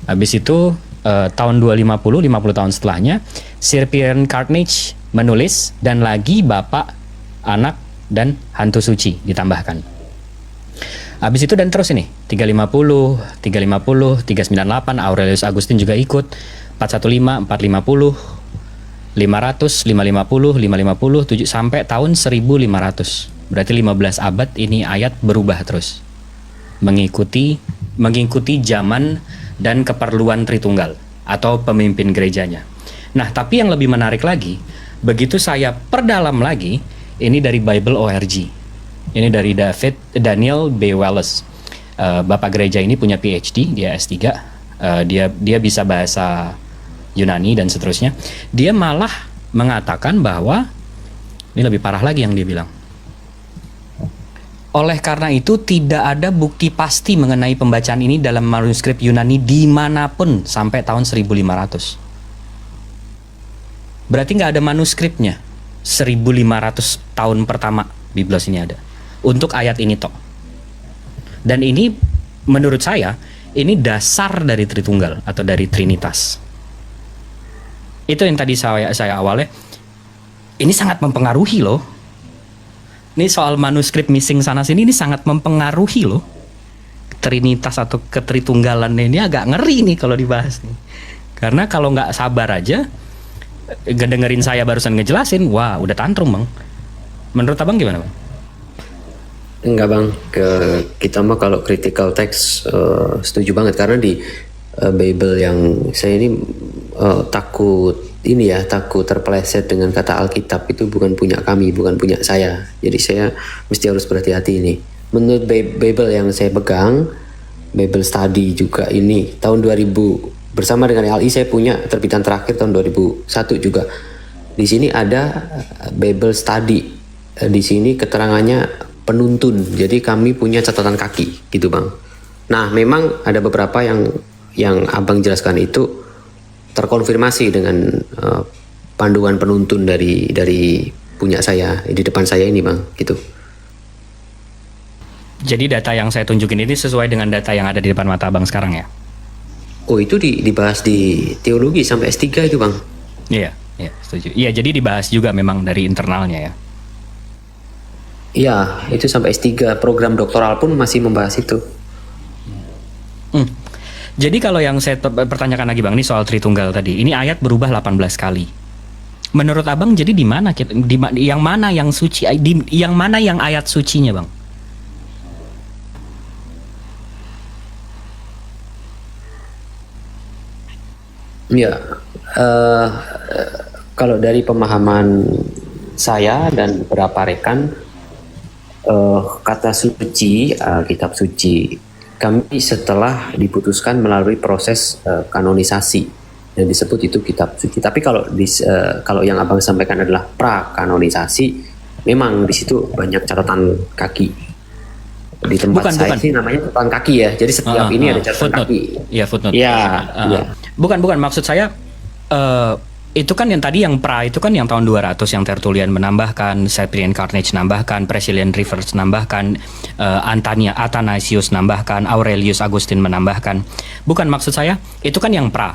Habis itu tahun 250, 50 tahun setelahnya, Sir Piran Cartnage menulis, dan lagi Bapak, Anak, dan Hantu Suci ditambahkan. Habis itu dan terus ini 350, 398, Aurelius Agustin juga ikut 415, 450, 500, 550, 550, 7 sampai tahun 1500. Berarti 15 abad ini ayat berubah terus. Mengikuti zaman dan keperluan Tritunggal atau pemimpin gerejanya. Nah, tapi yang lebih menarik lagi, begitu saya perdalam lagi, ini dari Bible ORG. Ini dari Daniel B. Wallace. Bapak gereja ini punya PhD, dia S3. Dia bisa bahasa Yunani dan seterusnya. Dia malah mengatakan bahwa ini lebih parah lagi yang dia bilang. Oleh karena itu tidak ada bukti pasti mengenai pembacaan ini dalam manuskrip Yunani dimanapun sampai tahun 1500. Berarti nggak ada manuskripnya 1500 tahun pertama Biblos ini ada untuk ayat ini toh. Dan ini menurut saya ini dasar dari Tritunggal atau dari Trinitas. Itu yang tadi saya awalnya ini sangat mempengaruhi loh. Ini soal manuskrip missing sana sini ini sangat mempengaruhi loh. Trinitas atau ketritunggalan ini agak ngeri nih kalau dibahas nih. Karena kalau nggak sabar aja dengerin saya barusan ngejelasin, wah udah tantrum bang. Menurut abang gimana bang? Enggak bang, kita mah kalau critical text setuju banget karena di Bible yang saya ini takut terpeleset dengan kata Alkitab itu bukan punya kami, bukan punya saya. Jadi saya mesti harus berhati-hati ini. Menurut Bible yang saya pegang, Bible Study juga ini tahun 2000 bersama dengan LI saya punya terbitan terakhir tahun 2001 juga. Di sini ada Bible Study. Di sini keterangannya penuntun. Jadi kami punya catatan kaki gitu bang. Nah memang ada beberapa yang abang jelaskan itu terkonfirmasi dengan panduan penuntun dari punya saya di depan saya ini bang gitu. Jadi data yang saya tunjukin ini sesuai dengan data yang ada di depan mata abang sekarang ya? Oh itu dibahas di teologi sampai S3 itu bang? Iya, setuju. Iya jadi dibahas juga memang dari internalnya ya? Iya itu sampai S3, program doktoral pun masih membahas itu. Jadi kalau yang saya pertanyakan lagi bang, ini soal Tritunggal tadi, ini ayat berubah 18 kali. Menurut abang jadi di mana yang mana yang suci, yang mana yang ayat sucinya bang? Ya, kalau dari pemahaman saya dan beberapa rekan, kata suci, kitab suci, kami setelah diputuskan melalui proses kanonisasi yang disebut itu kitab suci. Tapi kalau yang abang sampaikan adalah prakanonisasi, memang di situ banyak catatan kaki. Di tempat saya sih namanya catatan kaki ya. Jadi setiap ini ada catatan footnote. kaki. Iya footnote. Iya. Bukan maksud saya itu kan yang tadi yang pra itu kan yang tahun 200 yang Tertullian menambahkan, Cyprian Carnegie nambahkan, Priscillian Rivers nambahkan, Athanasius nambahkan, Aurelius Agustin menambahkan. Bukan maksud saya itu kan yang pra.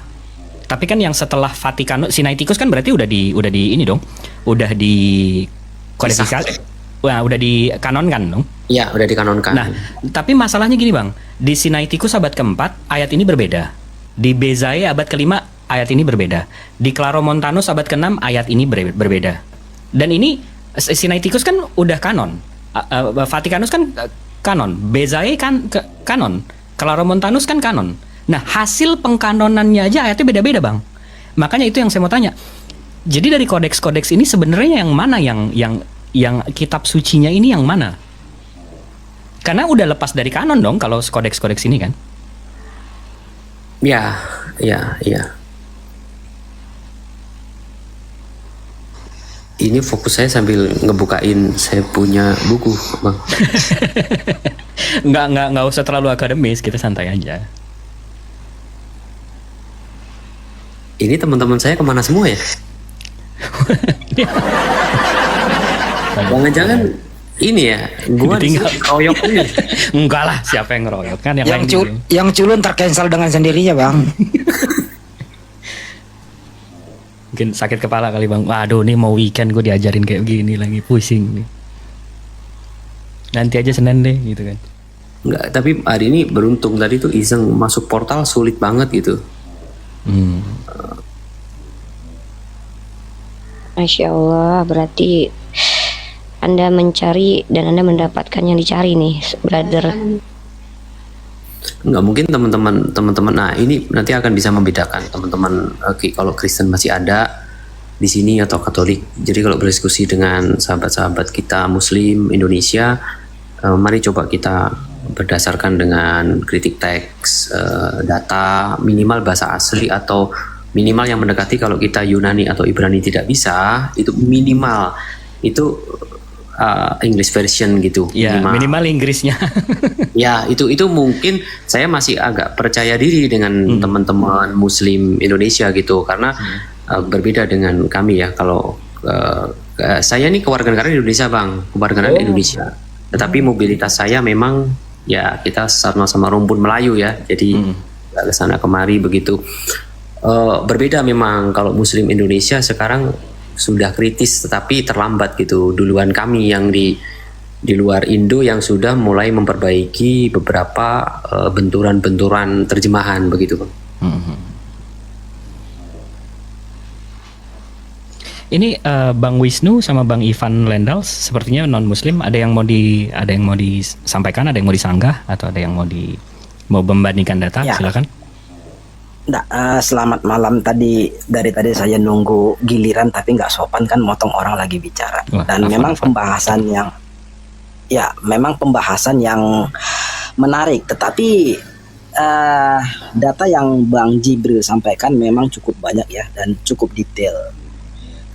Tapi kan yang setelah Vatikanus Sinaiticus kan berarti udah di ini dong. Udah di kodifikasi. Wah, udah dikanonkan dong. Iya, udah dikanonkan. Nah, tapi masalahnya gini bang, di Sinaiticus abad keempat ayat ini berbeda. Di Bezae abad kelima ayat ini berbeda. Di Claromontanus abad ke-6 ayat ini berbeda. Dan ini Sinaiticus kan udah kanon. Vatikanus kan kanon. Bezae kan kanon. Claromontanus kan kanon. Nah, hasil pengkanonannya aja ayatnya beda-beda, Bang. Makanya itu yang saya mau tanya. Jadi dari kodeks-kodeks ini sebenarnya yang mana yang kitab sucinya ini yang mana? Karena udah lepas dari kanon dong kalau kodeks-kodeks ini kan. Ya. Ini fokus saya sambil ngebukain saya punya buku, Bang. Nggak usah terlalu akademis, kita santai aja. Ini teman-teman saya kemana semua ya? Jangan-jangan ini ya, gua Ditinggal. ngeroyok ini. Enggak lah, siapa yang ngeroyok kan yang lain Yang culun tercancel dengan sendirinya bang. mungkin sakit kepala kali bang. Waduh, nih mau weekend gue diajarin kayak gini lagi, pusing nih. Nanti aja Senin deh gitu kan. Enggak, tapi hari ini beruntung tadi tuh iseng masuk portal sulit banget gitu. Masya Allah, berarti Anda mencari dan Anda mendapatkan yang dicari nih, brother. Nggak mungkin teman-teman. Nah ini nanti akan bisa membedakan teman-teman kalau Kristen masih ada di sini atau Katolik. Jadi kalau berdiskusi dengan sahabat-sahabat kita Muslim Indonesia, mari coba kita berdasarkan dengan kritik teks, data, minimal bahasa asli atau minimal yang mendekati. Kalau kita Yunani atau Ibrani tidak bisa, itu minimal itu English version gitu. Ya, minimal Inggrisnya. Ya, itu mungkin saya masih agak percaya diri dengan teman-teman Muslim Indonesia gitu, karena berbeda dengan kami ya. Kalau saya nih kewarganegaraan Indonesia, Bang, kewarganegaraan Indonesia. Tetapi mobilitas saya memang ya kita sama-sama rumpun Melayu ya, jadi ke sana kemari begitu. Berbeda memang kalau Muslim Indonesia sekarang sudah kritis, tetapi terlambat gitu. Duluan kami yang di luar Indo yang sudah mulai memperbaiki beberapa benturan-benturan terjemahan begitu, Bang. Ini Bang Wisnu sama Bang Ivan Lendal sepertinya non Muslim. Ada yang mau disampaikan, ada yang mau disanggah, atau ada yang mau membandingkan data? Ya. Silakan. Selamat malam. Dari tadi saya nunggu giliran tapi nggak sopan kan, motong orang lagi bicara. Wah, Dan memang pembahasan yang menarik. Tetapi data yang Bang Jibril sampaikan memang cukup banyak ya dan cukup detail.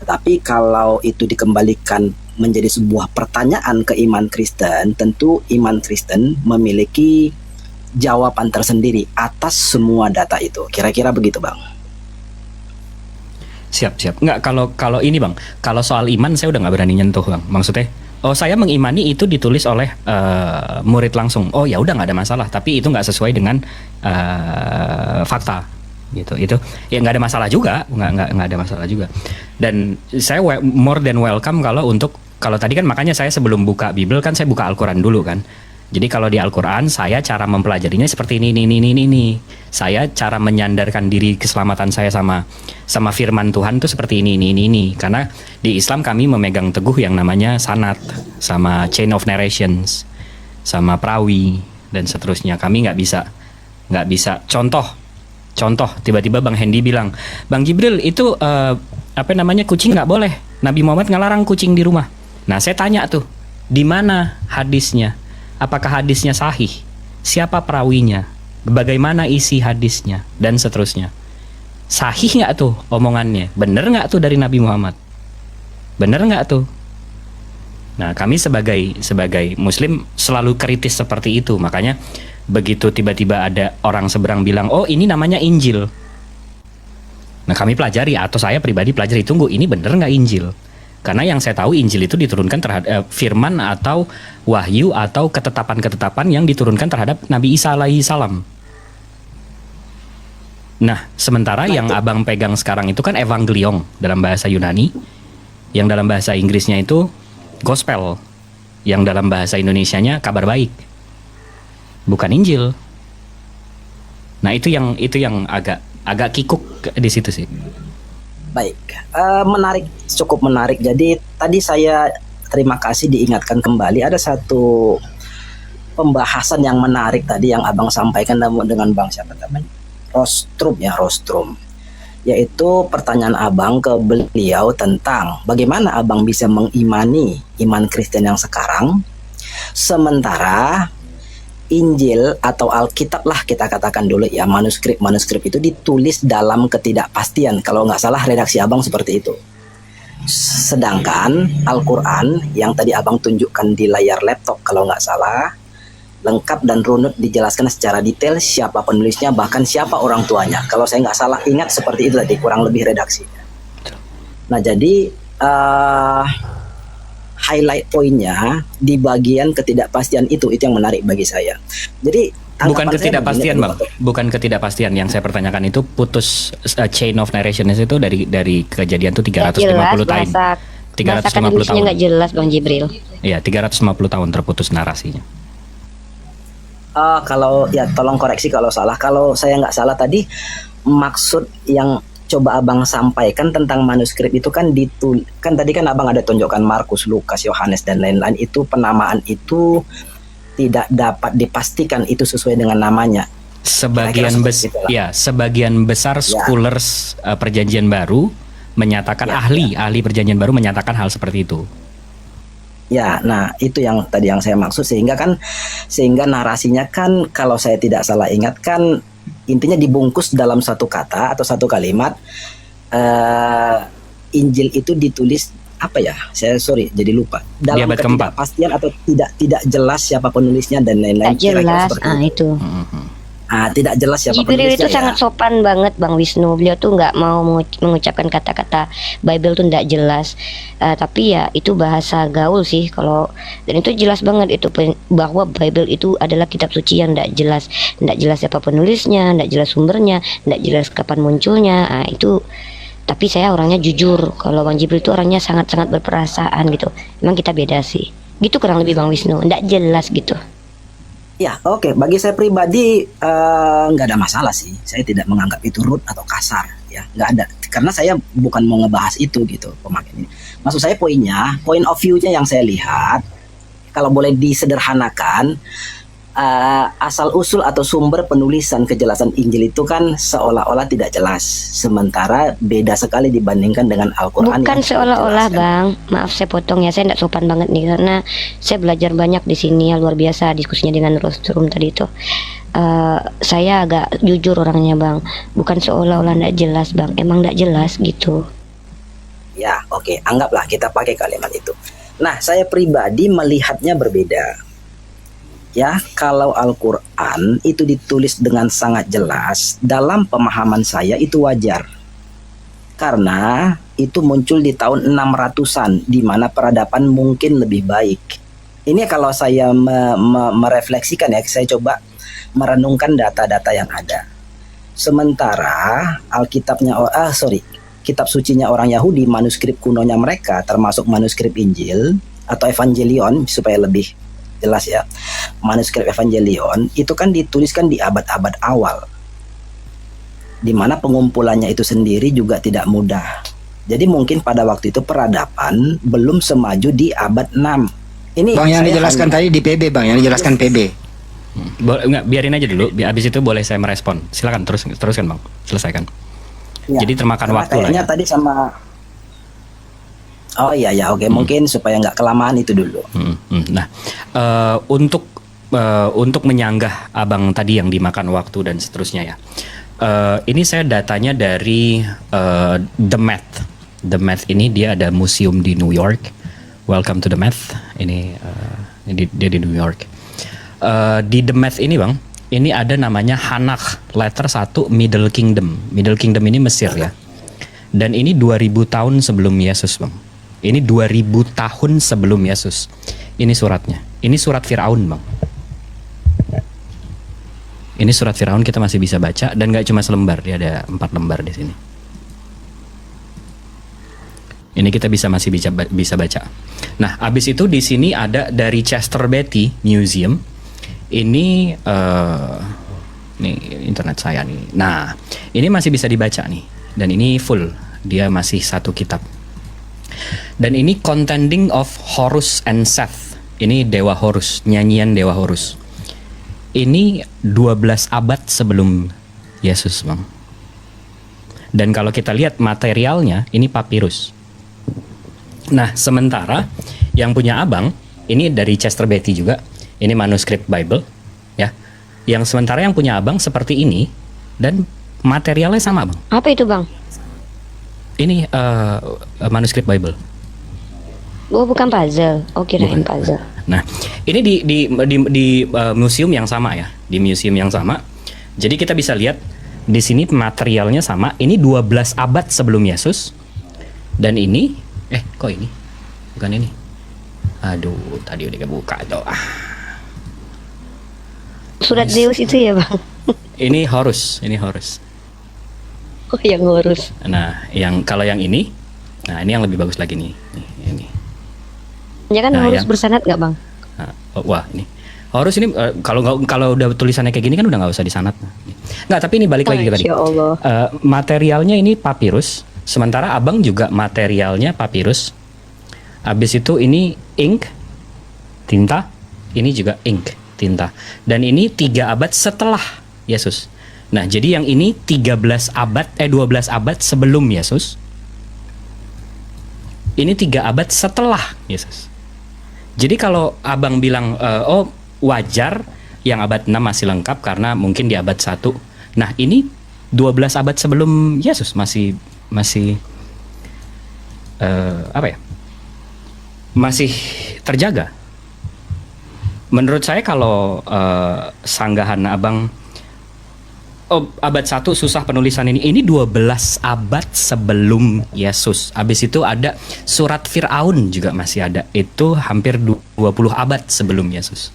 Tetapi kalau itu dikembalikan menjadi sebuah pertanyaan ke iman Kristen, tentu iman Kristen memiliki jawaban tersendiri atas semua data itu. Kira-kira begitu, Bang. Siap. Nggak, kalau ini Bang, kalau soal iman saya udah nggak berani nyentuh, Bang. Maksudnya, saya mengimani itu ditulis oleh murid langsung. Oh ya udah, nggak ada masalah. Tapi itu nggak sesuai dengan fakta. Gitu. Itu ya nggak ada masalah juga, nggak ada masalah juga. Dan saya more than welcome kalau tadi kan, makanya saya sebelum buka Bible kan saya buka Al-Quran dulu kan. Jadi kalau di Al-Quran saya cara mempelajarinya seperti ini. Saya cara menyandarkan diri keselamatan saya sama firman Tuhan itu seperti ini. Karena di Islam kami memegang teguh yang namanya sanad, sama chain of narrations, sama perawi dan seterusnya. Kami nggak bisa. Contoh tiba-tiba Bang Hendy bilang, Bang Jibril itu kucing nggak boleh. Nabi Muhammad ngelarang kucing di rumah. Nah saya tanya tuh, di mana hadisnya? Apakah hadisnya sahih? Siapa perawinya? Bagaimana isi hadisnya? Dan seterusnya. Sahih nggak tuh omongannya? Bener nggak tuh dari Nabi Muhammad? Bener nggak tuh? Nah, kami sebagai Muslim selalu kritis seperti itu. Makanya begitu tiba-tiba ada orang seberang bilang, oh ini namanya Injil. Nah, kami pelajari, atau saya pribadi pelajari, tunggu, ini bener nggak Injil? Karena yang saya tahu Injil itu diturunkan terhadap firman atau wahyu atau ketetapan-ketetapan yang diturunkan terhadap Nabi Isa alaihi salam. Nah, sementara yang abang pegang sekarang itu kan Evangelion dalam bahasa Yunani, yang dalam bahasa Inggrisnya itu Gospel, yang dalam bahasa Indonesianya kabar baik, bukan Injil. Nah, itu yang agak kikuk di situ sih. Baik, cukup menarik. Jadi tadi saya terima kasih diingatkan kembali ada satu pembahasan yang menarik tadi yang abang sampaikan dengan Bang siapa namanya? Rostrum. Yaitu pertanyaan abang ke beliau tentang bagaimana abang bisa mengimani iman Kristen yang sekarang, sementara Injil atau Alkitab lah kita katakan dulu ya, manuskrip itu ditulis dalam ketidakpastian. Kalau nggak salah redaksi abang seperti itu. Sedangkan Al-Quran yang tadi abang tunjukkan di layar laptop kalau nggak salah, lengkap dan runut dijelaskan secara detail siapa penulisnya, bahkan siapa orang tuanya. Kalau saya nggak salah ingat seperti itu tadi, kurang lebih redaksinya. Nah jadi highlight poinnya di bagian ketidakpastian itu yang menarik bagi saya. Jadi bukan ketidakpastian Bang, bukan ketidakpastian yang saya pertanyakan itu putus chain of narration itu dari kejadian itu 350 tahun. 350 tahun. Nggak jelas Bang Jibril. Iya, 350 tahun terputus narasinya. Kalau ya tolong koreksi kalau salah. Kalau saya nggak salah tadi maksud yang coba abang sampaikan tentang manuskrip itu kan kan tadi kan abang ada tunjukkan Markus, Lukas, Yohanes dan lain-lain, itu penamaan itu tidak dapat dipastikan itu sesuai dengan namanya. Sebagian sebagian besar scholars Perjanjian Baru menyatakan ahli Perjanjian Baru menyatakan hal seperti itu. Ya, nah itu yang tadi yang saya maksud, sehingga narasinya kan kalau saya tidak salah ingat kan intinya dibungkus dalam satu kata atau satu kalimat. Injil itu ditulis apa ya? Saya jadi lupa. Dalam abad keempat. Ketidakpastian atau tidak jelas siapa penulisnya dan lain-lain. Tak jelas, itu. Tidak jelas siapa Jibril penulisnya. itu sangat sopan banget Bang Wisnu. Beliau tuh nggak mau mengucapkan kata-kata Bible tuh nggak jelas. Tapi ya itu bahasa gaul sih dan itu jelas banget itu bahwa Bible itu adalah kitab suci yang nggak jelas siapa penulisnya, nggak jelas sumbernya, nggak jelas kapan munculnya. Itu. Tapi saya orangnya jujur. Kalau Bang Jibril itu orangnya sangat-sangat berperasaan gitu. Emang kita beda sih. Gitu kurang lebih Bang Wisnu. Nggak jelas gitu. Ya, oke. Bagi saya pribadi nggak ada masalah sih. Saya tidak menganggap itu rude atau kasar, ya, nggak ada. Karena saya bukan mau ngebahas itu gitu pemakaian ini. Maksud saya point of view-nya yang saya lihat, kalau boleh disederhanakan, asal usul atau sumber penulisan kejelasan Injil itu kan seolah-olah tidak jelas, sementara beda sekali dibandingkan dengan Al-Quran. Bukan seolah-olah Bang, maaf saya potong ya, saya tidak sopan banget nih karena saya belajar banyak di sini ya, luar biasa diskusinya dengan Rostrum tadi itu. Saya agak jujur orangnya Bang, bukan seolah-olah tidak jelas Bang, emang tidak jelas gitu. Ya, oke, anggaplah kita pakai kalimat itu. Nah, saya pribadi melihatnya berbeda. Ya, kalau Al-Quran itu ditulis dengan sangat jelas, dalam pemahaman saya itu wajar. Karena itu muncul di tahun 600-an, di mana peradaban mungkin lebih baik. Ini kalau saya merefleksikan ya, saya coba merenungkan data-data yang ada. Sementara kitab sucinya orang Yahudi, manuskrip kunonya mereka, termasuk manuskrip Injil atau Evangelion, supaya lebih jelas ya, manuskrip Evangelion itu kan dituliskan di abad-abad awal, di mana pengumpulannya itu sendiri juga tidak mudah. Jadi mungkin pada waktu itu peradaban belum semaju di abad 6. Ini Bang, yang dijelaskan tadi di PB Bang, yang dijelaskan PB. Enggak, biarin aja dulu. Habis itu boleh saya merespon. Silakan teruskan Bang, selesaikan. Ya, jadi termakan waktu lah ya. Tadi sama. Oh iya ya, oke. Mungkin supaya nggak kelamaan itu dulu. Nah, untuk menyanggah abang tadi yang dimakan waktu dan seterusnya ya. Ini saya datanya dari The Met. The Met ini dia ada museum di New York. Welcome to The Met. Ini dia di New York. Di The Met ini Bang, ini ada namanya Hanakh, letter 1 Middle Kingdom. Middle Kingdom ini Mesir ya. Dan ini 2000 tahun sebelum Yesus Bang. Ini 2000 tahun sebelum Yesus. Ini suratnya. Ini surat Firaun Bang. Ini surat Firaun, kita masih bisa baca, dan gak cuma selembar, dia ada 4 lembar di sini. Ini kita masih bisa baca. Nah, abis itu di sini ada dari Chester Beatty Museum. Ini nih internet saya nih. Nah, ini masih bisa dibaca nih, dan ini full. Dia masih satu kitab. Dan ini Contending of Horus and Seth. Ini Dewa Horus, nyanyian Dewa Horus. Ini 12 abad sebelum Yesus Bang. Dan kalau kita lihat materialnya, ini papirus. Nah, sementara yang punya abang, ini dari Chester Beatty juga. Ini manuskrip Bible ya. Yang sementara yang punya abang seperti ini, dan materialnya sama Bang. Apa itu Bang? Ini manuskrip Bible. Oh, bukan puzzle. Oh, kirain puzzle. Nah, ini di museum yang sama ya, di museum yang sama. Jadi kita bisa lihat di sini materialnya sama. Ini 12 abad sebelum Yesus. Dan ini, kok ini? Bukan ini. Aduh, tadi udah kebuka tuh. Surat Zeus itu ya Bang? Ini Horus, ini Horus. Oh, yang Horus. Nah, kalau yang ini, nah ini yang lebih bagus lagi nih. Ini. Ya kan Nah, Horus bersanad nggak Bang? Nah, wah ini Horus ini kalau udah tulisannya kayak gini kan udah nggak usah disanat. Nggak, tapi ini balik lagi ke tadi. Masya Allah. Materialnya ini papirus, sementara abang juga materialnya papirus. Habis itu ini ink, tinta. Ini juga ink, tinta. Dan ini 3 abad setelah Yesus. Nah, jadi yang ini 12 abad sebelum Yesus. Ini 3 abad setelah Yesus. Jadi kalau abang bilang wajar yang abad 6 masih lengkap karena mungkin di abad 1. Nah, ini 12 abad sebelum Yesus masih masih terjaga. Menurut saya kalau sanggahan abang abad 1 susah penulisan ini 12 abad sebelum Yesus. Habis itu ada surat Firaun juga masih ada. Itu hampir 20 abad sebelum Yesus.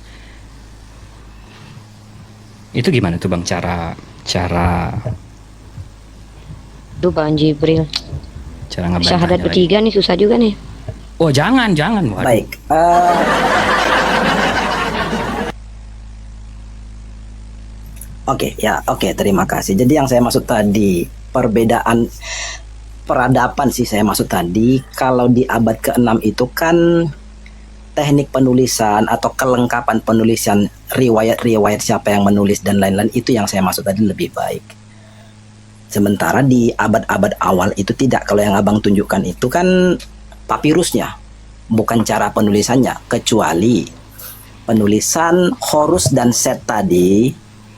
Itu gimana tuh Bang cara Tuh Bang Jibril. ngebantahnya Syahadat lagi? bertiga nih susah juga nih. Oh, jangan. Waduh. Baik. Oke, terima kasih. Jadi yang saya maksud tadi, perbedaan peradaban sih saya maksud tadi. Kalau di abad ke-6 itu kan teknik penulisan atau kelengkapan penulisan, riwayat-riwayat siapa yang menulis dan lain-lain, itu yang saya maksud tadi lebih baik. Sementara di abad-abad awal itu tidak. Kalau yang abang tunjukkan itu kan papirusnya, bukan cara penulisannya. Kecuali penulisan Horus dan Set tadi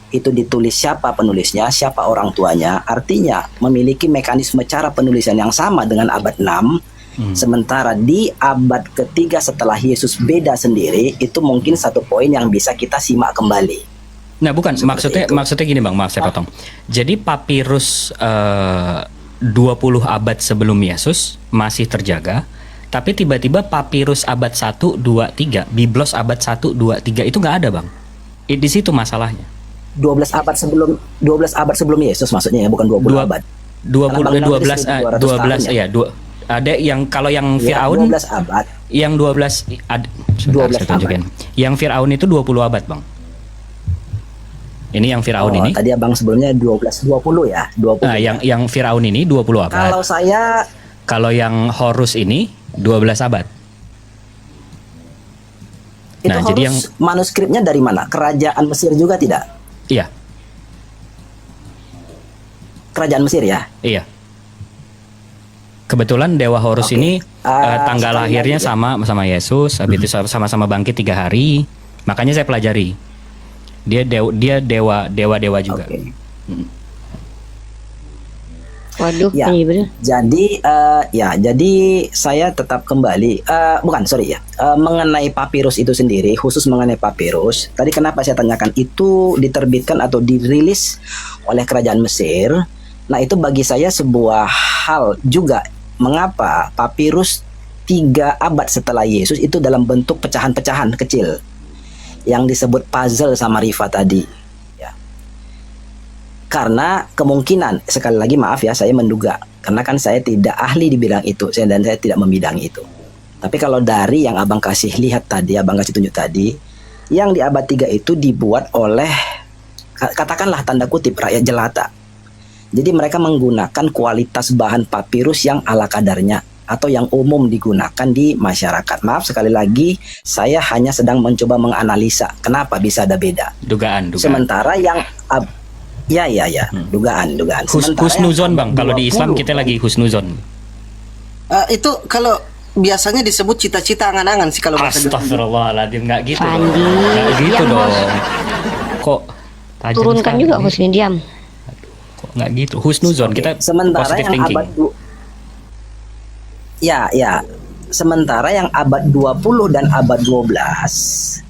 itu ditulis siapa penulisnya, siapa orang tuanya, artinya memiliki mekanisme cara penulisan yang sama dengan abad 6. Sementara di abad ketiga setelah Yesus beda sendiri, itu mungkin satu poin yang bisa kita simak kembali. Nah, bukan, Seperti maksudnya gini Bang, maaf saya potong. Jadi papirus 20 abad sebelum Yesus masih terjaga, tapi tiba-tiba papirus abad 1, 2, 3, biblos abad 1, 2, 3 itu nggak ada Bang. Di situ masalahnya. 12 abad sebelum Yesus maksudnya ya, bukan 20 abad. 12 ya, ada yang kalau yang Firaun 12 abad. Yang 12 sebentar, saya tunjukin. Yang Firaun itu 20 abad, Bang. Ini yang Firaun ini. Tadi abang sebelumnya 20 ya, 20. Nah, yang Firaun ini 20 abad. Kalau yang Horus ini 12 abad. Itu Nah, Horus jadi yang manuskripnya dari mana? Kerajaan Mesir juga tidak? Iya. Kerajaan Mesir ya? Iya. Kebetulan Dewa Horus ini tanggal lahirnya sama Yesus, habis itu sama-sama bangkit 3 hari. Makanya saya pelajari. Dia dewa juga. Waduh, Ya, jadi saya tetap kembali, mengenai papirus itu sendiri, khusus mengenai papirus. Tadi kenapa saya tanyakan itu diterbitkan atau dirilis oleh kerajaan Mesir? Nah, itu bagi saya sebuah hal juga. Mengapa papirus 3 abad setelah Yesus itu dalam bentuk pecahan-pecahan kecil yang disebut puzzle sama Rifa tadi? Karena kemungkinan, sekali lagi maaf ya, saya menduga, karena kan saya tidak ahli di bidang itu, dan saya tidak membidangi itu. Tapi kalau dari yang abang kasih lihat tadi, abang kasih tunjuk tadi, yang di abad 3 itu dibuat oleh, katakanlah tanda kutip, rakyat jelata. Jadi mereka menggunakan kualitas bahan papirus yang ala kadarnya, atau yang umum digunakan di masyarakat. Maaf sekali lagi, saya hanya sedang mencoba menganalisa kenapa bisa ada beda. Dugaan. Sementara yang dugaan. Husnuzon Bang, kalau di Islam kita lagi husnuzon. Itu kalau biasanya disebut cita-cita angan-angan sih kalau bahasa Astagfirullahaladzim, nggak gitu. Fandi. Nggak gitu Diam, dong. Bos. Kok tajam Turunkan sekali. juga Husni diam. Kok nggak gitu? Husnuzon, kita Sementara positive yang thinking. Sementara yang abad 20 dan abad 12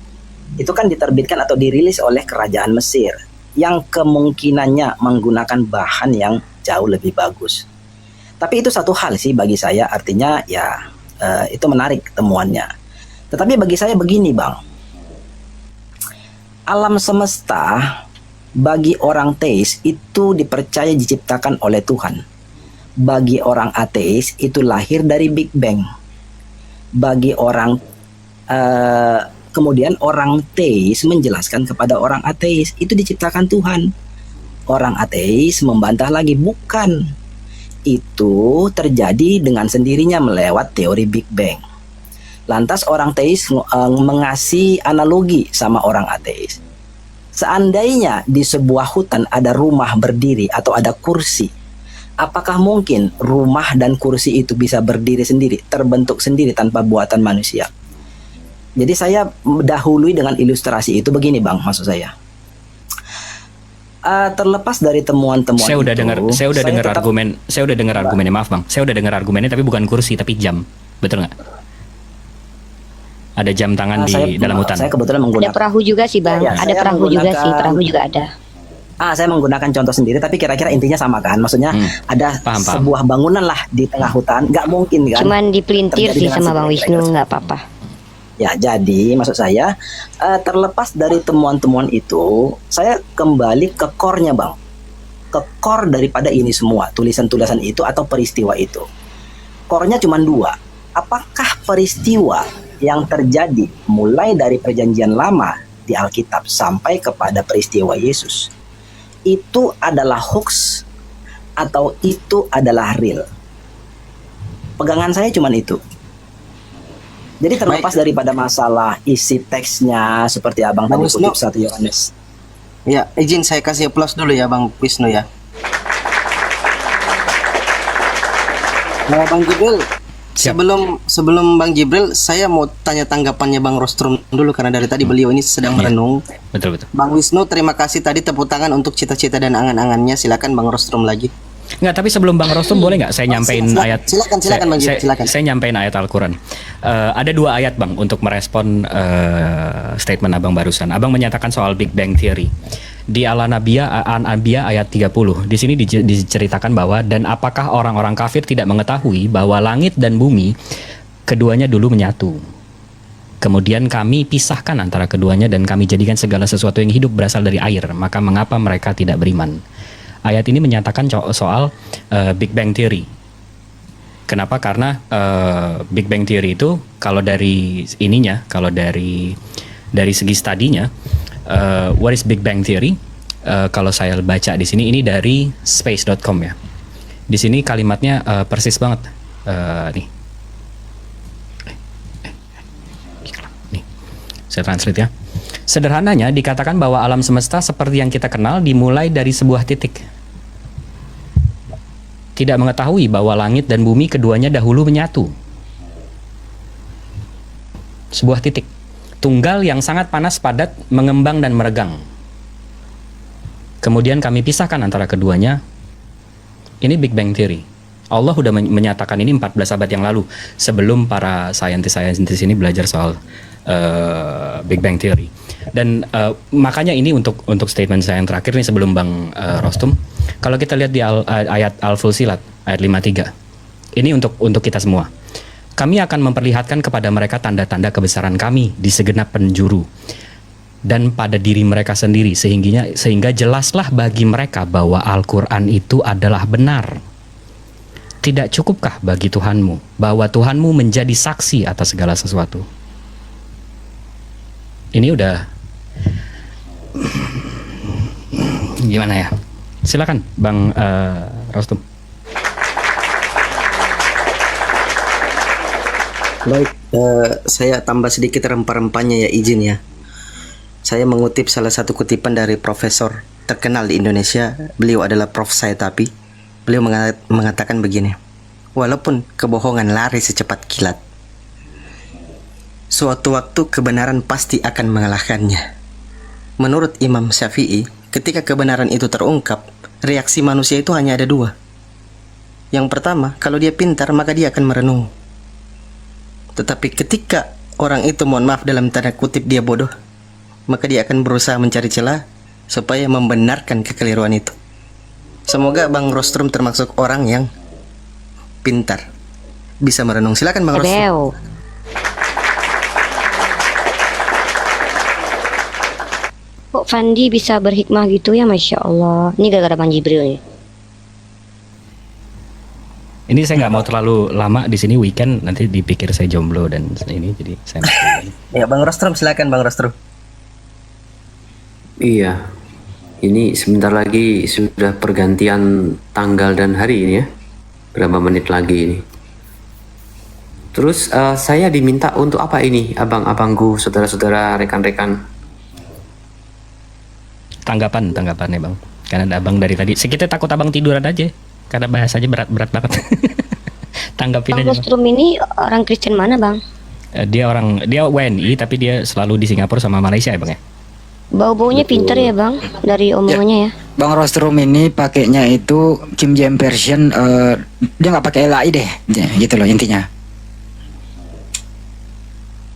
itu kan diterbitkan atau dirilis oleh kerajaan Mesir yang kemungkinannya menggunakan bahan yang jauh lebih bagus. Tapi itu satu hal sih bagi saya, artinya itu menarik temuannya. Tetapi bagi saya begini Bang, alam semesta bagi orang teis itu dipercaya diciptakan oleh Tuhan. Bagi orang ateis itu lahir dari Big Bang. Bagi orang kemudian orang teis menjelaskan kepada orang ateis itu diciptakan Tuhan. Orang ateis membantah lagi, bukan. Itu terjadi dengan sendirinya melewat teori Big Bang. Lantas orang teis mengasih analogi sama orang ateis. Seandainya di sebuah hutan ada rumah berdiri atau ada kursi, apakah mungkin rumah dan kursi itu bisa berdiri sendiri, terbentuk sendiri tanpa buatan manusia? Jadi saya dahului dengan ilustrasi itu begini Bang, maksud saya. Terlepas dari temuan-temuan Saya udah itu, saya udah dengar tetap- argumennya, maaf Bang. Saya udah dengar argumennya tapi bukan kursi tapi jam. Betul nggak? Ada jam tangan di dalam hutan. Saya kebetulan Ada menggunakan perahu juga sih bang, Ya, ada saya perahu juga sih, menggunakan- perahu juga ada. saya menggunakan contoh sendiri, tapi kira-kira intinya sama kan? Maksudnya ada Paham. sebuah bangunan lah di tengah hutan, nggak mungkin kan? Cuman dipelintir terjadi sih dengan sama Bang sendiri, Wisnu, kira-kira. nggak apa-apa. Ya, jadi maksud saya terlepas dari temuan-temuan itu, saya kembali ke core-nya Bang. Ke core daripada ini semua, tulisan-tulisan itu atau peristiwa itu. Core-nya cuma dua. Apakah peristiwa yang terjadi mulai dari perjanjian lama di Alkitab sampai kepada peristiwa Yesus itu adalah hoax atau itu adalah real? Pegangan saya cuma itu. Jadi terlepas daripada masalah isi teksnya seperti Abang Bang tadi Wisnu. kutip 1 Yohanes. Ya, izin saya kasih aplaus dulu ya Bang Wisnu ya. Nah, Bang Jibril, sebelum Bang Jibril, saya mau tanya tanggapannya Bang Rostrum dulu karena dari tadi beliau ini sedang merenung. Betul. Bang Wisnu, terima kasih tadi tepuk tangan untuk cita-cita dan angan-angannya. Silakan Bang Rostrum lagi. Nggak, tapi sebelum Bang Rostum boleh nggak saya nyampein silakan, ayat? silakan, Bang Jibril, silakan. Saya nyampein ayat Al-Quran. Ada 2 ayat Bang untuk merespon statement Abang barusan. Abang menyatakan soal Big Bang Theory. Di Al-Anbiya ayat 30. Di sini diceritakan bahwa dan apakah orang-orang kafir tidak mengetahui bahwa langit dan bumi keduanya dulu menyatu. Kemudian kami pisahkan antara keduanya dan kami jadikan segala sesuatu yang hidup berasal dari air. Maka mengapa mereka tidak beriman? Ayat ini menyatakan soal Big Bang Theory. Kenapa? Karena Big Bang Theory itu kalau dari ininya, kalau dari segi studinya, what is Big Bang Theory? Kalau saya baca di sini, ini dari space.com ya. Di sini kalimatnya persis banget. Nih, saya translate ya. Sederhananya dikatakan bahwa alam semesta seperti yang kita kenal dimulai dari sebuah titik. Tidak mengetahui bahwa langit dan bumi keduanya dahulu menyatu. Sebuah titik tunggal yang sangat panas, padat, mengembang dan meregang. Kemudian kami pisahkan antara keduanya. Ini Big Bang Theory. Allah sudah menyatakan ini 14 abad yang lalu, sebelum para saintis ini belajar soal Big Bang Theory. Dan makanya ini untuk statement saya yang terakhir nih sebelum Bang Rostum, kalau kita lihat di ayat Al-Fusilat ayat 53, ini untuk kita semua. Kami akan memperlihatkan kepada mereka tanda-tanda kebesaran kami di segenap penjuru dan pada diri mereka sendiri, sehingga jelaslah bagi mereka bahwa Al-Quran itu adalah benar. Tidak cukupkah bagi Tuhanmu bahwa Tuhanmu menjadi saksi atas segala sesuatu? Ini udah gimana ya? Silakan Bang Rostum. Baik, saya tambah sedikit rempah-rempahnya ya, izin ya. Saya mengutip salah satu kutipan dari profesor terkenal di Indonesia. Beliau adalah Prof. Saetapi. Beliau mengatakan begini, walaupun kebohongan lari secepat kilat, suatu waktu kebenaran pasti akan mengalahkannya. Menurut Imam Syafi'i, ketika kebenaran itu terungkap, reaksi manusia itu hanya ada 2. Yang pertama, kalau dia pintar maka dia akan merenung. Tetapi ketika orang itu, mohon maaf dalam tanda kutip, dia bodoh, maka dia akan berusaha mencari celah supaya membenarkan kekeliruan itu. Semoga Bang Rostrum termasuk orang yang pintar, bisa merenung. Silakan Bang Rostrum. Beo. Kok Fandi bisa berhikmah gitu ya, Masya Allah. Ini gara-gara Bang Jibril nih. Ini saya nggak mau terlalu lama di sini, weekend nanti dipikir saya jomblo dan ini, jadi saya mati. Ya, Bang Rostrum, silakan Bang Rostrum. Iya, ini sebentar lagi sudah pergantian tanggal dan hari ini ya. Berapa menit lagi ini. Terus saya diminta untuk apa ini, abang-abangku, saudara-saudara, rekan-rekan? Tanggapannya bang, karena ada abang dari tadi. Kita takut abang tiduran aja, karena bahasanya berat banget. Tanggapin Bang aja. Bang. Rostrum ini orang Kristen mana bang? Dia WNI tapi dia selalu di Singapura sama Malaysia ya bang ya. Bau-baunya pinter ya bang, dari omongannya ya. Bang Rostrum ini pakainya itu Kim James version, dia nggak pakai LAI deh, gitu loh intinya.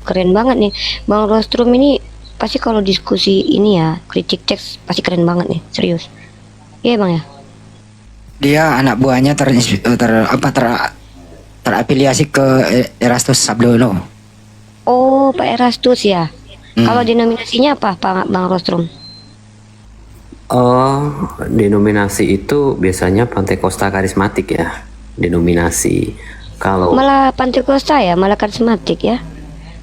Keren banget nih, Bang Rostrum ini pasti kalau diskusi ini ya, kritik teks pasti keren banget nih, serius. Iya bang ya. Dia anak buahnya terafiliasi ke Erastus Sabdono. Oh, Pak Erastus ya. Kalau denominasinya apa, Pak Bang Rostrum? Denominasi itu biasanya Pantai Costa karismatik ya, denominasi. Kalau Malah Pantekosta ya, malah karismatik ya.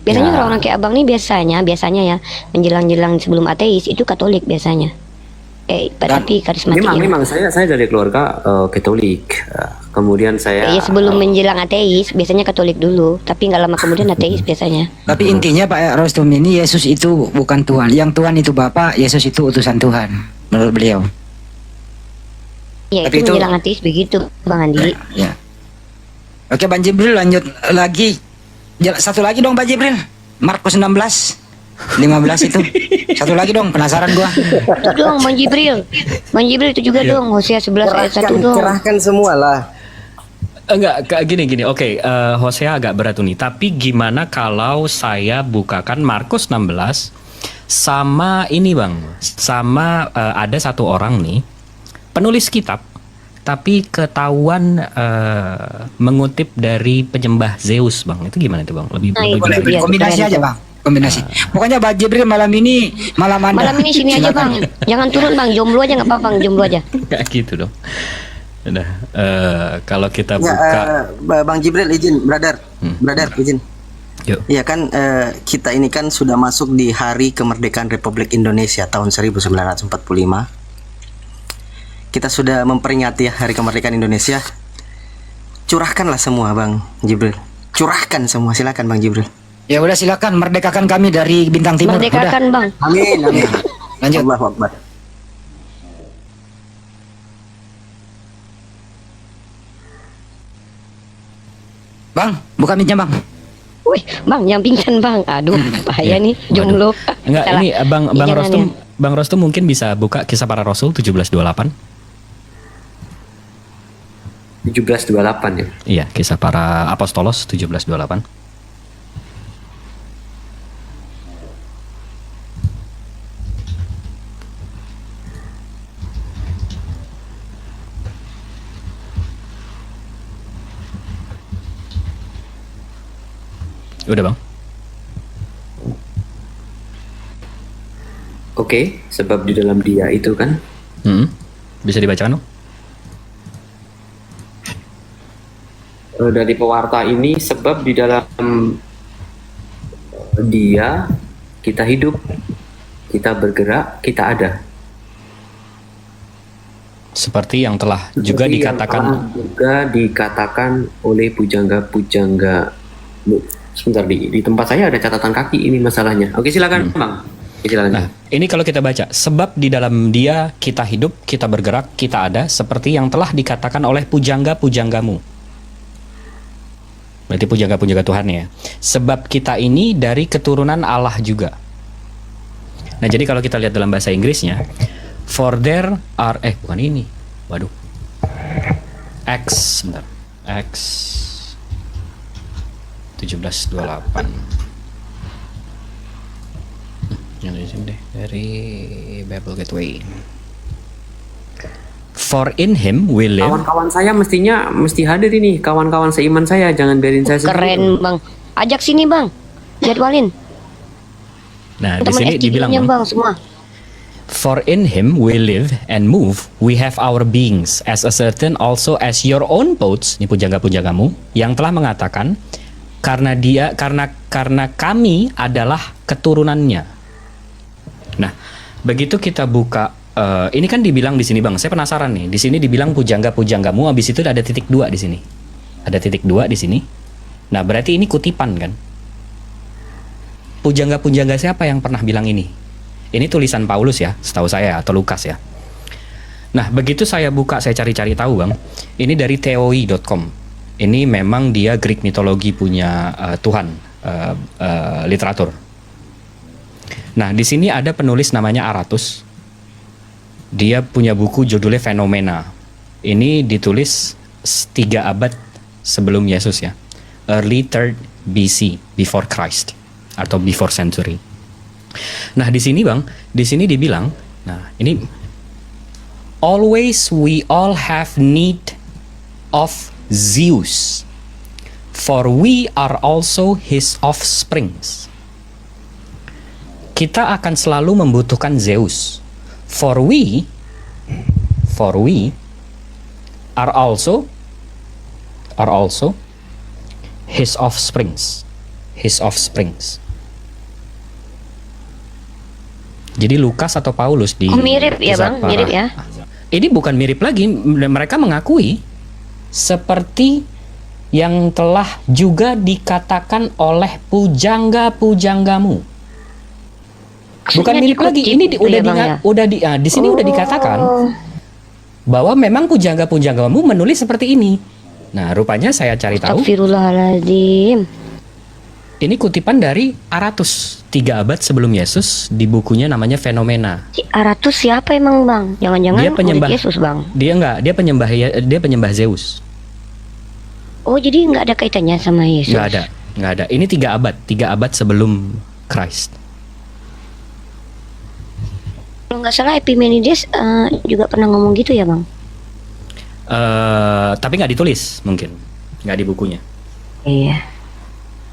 Biasanya Ya. kalau orang kayak abang nih biasanya ya menjelang sebelum ateis itu Katolik biasanya. Tapi karismatik ya. memang saya dari keluarga Katolik. Kemudian saya Ya sebelum menjelang ateis biasanya Katolik dulu, tapi nggak lama kemudian ateis biasanya. Tapi intinya Pak Rostrum ini Yesus itu bukan Tuhan, yang Tuhan itu Bapa, Yesus itu utusan Tuhan menurut beliau. Ya Tapi itu itu- menjelang ateis begitu, Bang Andi. Ya. Oke Bang Jibril, lanjut lagi. Satu lagi dong Bang Jibril. Markus 16 15 itu. Satu lagi dong, penasaran gua. Itu dong Bang Jibril. Bang Jibril itu juga dong, Hosea 11 ayat 1 dong. Cerahkan semua lah. Enggak, gini. Oke, Hosea agak berat nih. Tapi gimana kalau saya bukakan Markus 16 sama ini bang, sama ada satu orang nih penulis kitab, tapi ketahuan mengutip dari penyembah Zeus bang. Itu gimana tuh bang? Lebih Nah, lebih itu Boleh, dia, kombinasi keren aja tuh. Bang. Kombinasi. Pokoknya Bang Jibril malam ini malam Anda. Malam ini sini aja Bang. Jangan turun Bang, jomblo aja nggak apa-apa Bang, jomblo aja. Nggak gitu dong. Udah, kalau kita Ya, buka, Bang Jibril izin, brother, izin. yuk. Ya kan kita ini kan sudah masuk di hari kemerdekaan Republik Indonesia tahun 1945. Kita sudah memperingati hari kemerdekaan Indonesia. Curahkanlah semua Bang Jibril. Curahkan semua, silakan Bang Jibril. Ya udah silakan merdekakan kami dari Bintang Timur. Udah. Merdekakan Bang. Amin, amin. Lanjut. Allahu Akbar. Bang, buka mic-nya Bang. Wih, Bang, jangan pingsan Bang. Aduh, bahaya nih, jomblo. Enggak, Salah. ini Bang Ya, jangan, Rostum, ya. Bang Rostum mungkin bisa buka Kisah Para Rasul 1728. 1728 ya. Iya, Kisah Para Apostolos 1728. Udah bang. Oke, sebab di dalam dia itu kan Bisa dibacakan dong? dari pewarta ini, sebab di dalam dia kita hidup, kita bergerak, kita ada. Seperti yang telah juga Seperti yang dikatakan. telah juga dikatakan oleh pujangga-pujangga. Sebentar, di tempat saya ada catatan kaki ini masalahnya. Oke, silakan Bang. Oke, silakan. Nah, ini kalau kita baca, sebab di dalam dia kita hidup, kita bergerak, kita ada, seperti yang telah dikatakan oleh pujangga-pujanggamu. Berarti pujangga-pujangga Tuhan ya. Sebab kita ini dari keturunan Allah juga. Nah, jadi kalau kita lihat dalam bahasa Inggrisnya, for there are, bukan ini. Waduh. Sebentar. 1728. Yang dari sini deh, dari Bible Gateway. For in him we live. Kawan-kawan saya mesti hadir ini, kawan-kawan seiman saya, jangan biarin saya sendiri. Keren Bang. Ajak sini Bang. Jadwalin. Nah, di Teman sini dibilang STD-nya Bang, Bang semua. For in him we live and move, we have our beings, as certain also as your own poets, ini pujangga-pujanggamu, yang telah mengatakan, karena kami adalah keturunannya. Nah, begitu kita buka, ini kan dibilang di sini Bang, saya penasaran nih, di sini dibilang pujangga-pujanggamu, habis itu ada titik 2 di sini. Ada titik 2 di sini. Nah, berarti ini kutipan kan? Pujangga-pujangga siapa yang pernah bilang ini? Ini tulisan Paulus ya, setahu saya, atau Lukas ya. Nah, begitu saya buka, saya cari-cari tahu Bang, ini dari theoi.com. Ini memang dia Greek mitologi punya Tuhan, literatur. Nah, di sini ada penulis namanya Aratus. Dia punya buku judulnya Fenomena. Ini ditulis 3 abad sebelum Yesus ya. Early 3rd BC, before Christ, atau before century. Nah, di sini Bang, di sini dibilang, nah, ini always we all have need of Zeus, for we are also his offsprings. Kita akan selalu membutuhkan Zeus, for we are also his offsprings. Jadi Lukas atau Paulus di mirip ya Bang, Zatpara. mirip ya. Ini bukan mirip lagi, mereka mengakui seperti yang telah juga dikatakan oleh pujangga-pujanggamu. Bukan Maksudnya mirip lagi, dikutip ini gitu ya, Bang, ya? di sini udah dikatakan bahwa memang pujangga-pujanggamu menulis seperti ini. Nah, rupanya saya cari tahu. Astagfirullahaladzim. Ini kutipan dari Aratus, 3 abad sebelum Yesus, di bukunya namanya Fenomena. Si Aratus siapa emang Bang? Jangan-jangan Dia penyembah murid Yesus Bang. Dia penyembah Zeus. Oh, jadi nggak ada kaitannya sama Yesus? Nggak ada. Ini 3 abad sebelum Christ. Kalau nggak salah Epimenides juga pernah ngomong gitu ya Bang? Tapi nggak ditulis mungkin, nggak di bukunya. Iya.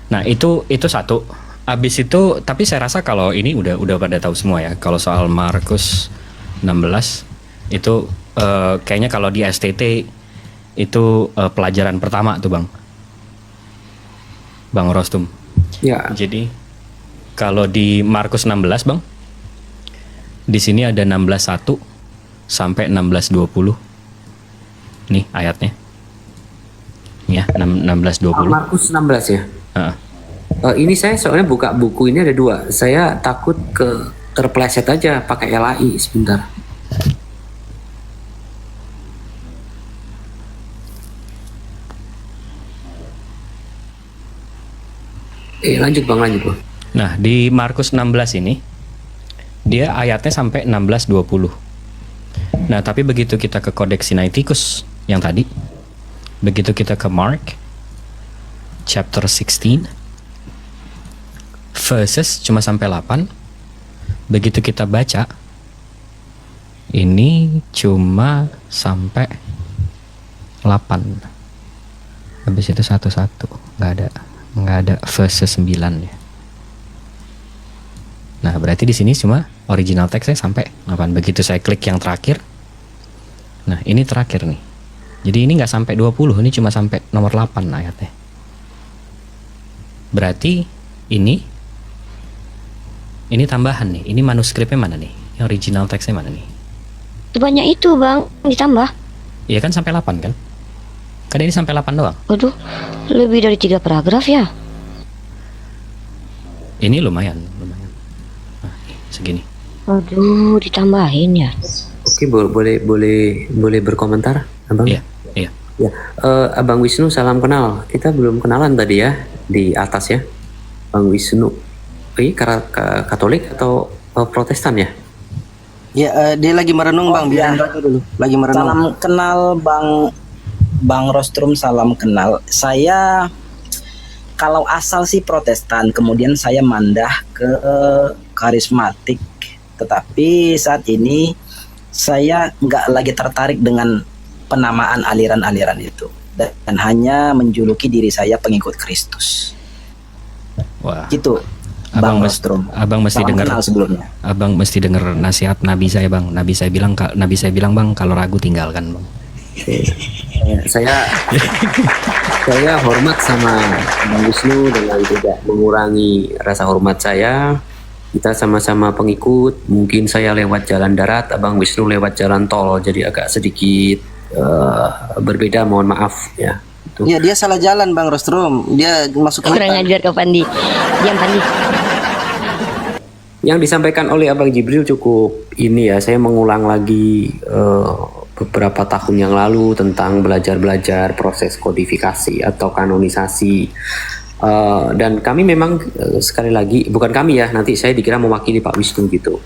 Nah, itu satu. Abis itu, tapi saya rasa kalau ini udah pada tahu semua ya. Kalau soal Markus 16 itu kayaknya kalau di STT itu pelajaran pertama tuh Bang Rostum. Ya. Jadi kalau di Markus 16 Bang, di sini ada 16:1 sampai 16:20. Nih ayatnya. Ya, 16:20. Markus 16 ya. Ini saya soalnya buka buku ini ada 2. Saya takut terpleset aja pakai LAI sebentar. Lanjut Bang. Nah, di Markus 16 ini dia ayatnya sampai 16:20. Nah, tapi begitu kita ke Codex Sinaiticus yang tadi, begitu kita ke Mark chapter 16 verses cuma sampai 8. Begitu kita baca ini cuma sampai 8. Habis itu 1-1, nggak ada verses 9 ya. Nah, berarti di sini cuma original teksnya sampai 8. Begitu saya klik yang terakhir, nah ini terakhir nih. Jadi ini nggak sampai 20, ini cuma sampai nomor 8 ayatnya. Berarti ini tambahan nih. Ini manuskripnya mana nih? Yang original teksnya mana nih? Banyak itu Bang, ditambah. Iya kan sampai 8 kan? Kan ini sampai 8 doang. Waduh, lebih dari 3 paragraf ya? Ini lumayan. Nah, segini. Waduh, ditambahin ya. Oke, boleh berkomentar, Abang? Iya. Ya, Abang Wisnu, salam kenal. Kita belum kenalan tadi ya di atas ya, Bang Wisnu. Ini Katolik atau Protestan ya? Ya, dia lagi merenung Bang, biarin dulu. Lagi merenung. Salam kenal Bang Rostrum, salam kenal. Saya kalau asal sih Protestan, kemudian saya mandah ke karismatik. Tetapi saat ini saya nggak lagi tertarik dengan penamaan aliran-aliran itu, dan hanya menjuluki diri saya pengikut Kristus. Wah. Gitu. Bang Abang, Rostrom. abang mesti Salam dengar. kenal sebelumnya. Abang mesti dengar nasihat Nabi saya, Bang. Nabi saya bilang, Bang, kalau ragu tinggalkan, Bang. Saya hormat sama Bang Wisnu dengan tidak mengurangi rasa hormat saya. Kita sama-sama pengikut. Mungkin saya lewat jalan darat, Abang Wisnu lewat jalan tol, jadi agak sedikit berbeda. Mohon maaf ya. Itu. Ya, dia salah jalan Bang Rostrom. Dia masuk ke Kurang hutan. ajar ke Pandi. Diam Pandi. Yang disampaikan oleh Abang Jibril cukup ini ya. Saya mengulang lagi beberapa tahun yang lalu tentang belajar proses kodifikasi atau kanonisasi. Dan kami memang sekali lagi, bukan kami ya, nanti saya dikira mewakili Pak Wisnu gitu.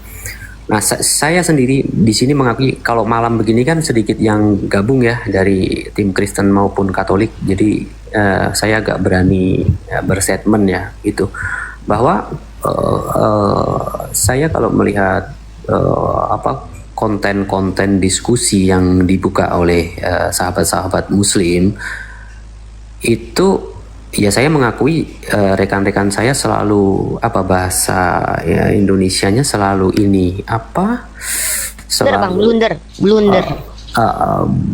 Nah, saya sendiri di sini mengakui kalau malam begini kan sedikit yang gabung ya dari tim Kristen maupun Katolik. Jadi saya agak berani berstatement ya gitu bahwa saya kalau melihat konten-konten diskusi yang dibuka oleh sahabat-sahabat Muslim itu, ya saya mengakui rekan-rekan saya selalu bahasa ya Indonesianya selalu ini Blunder Bang, blunder.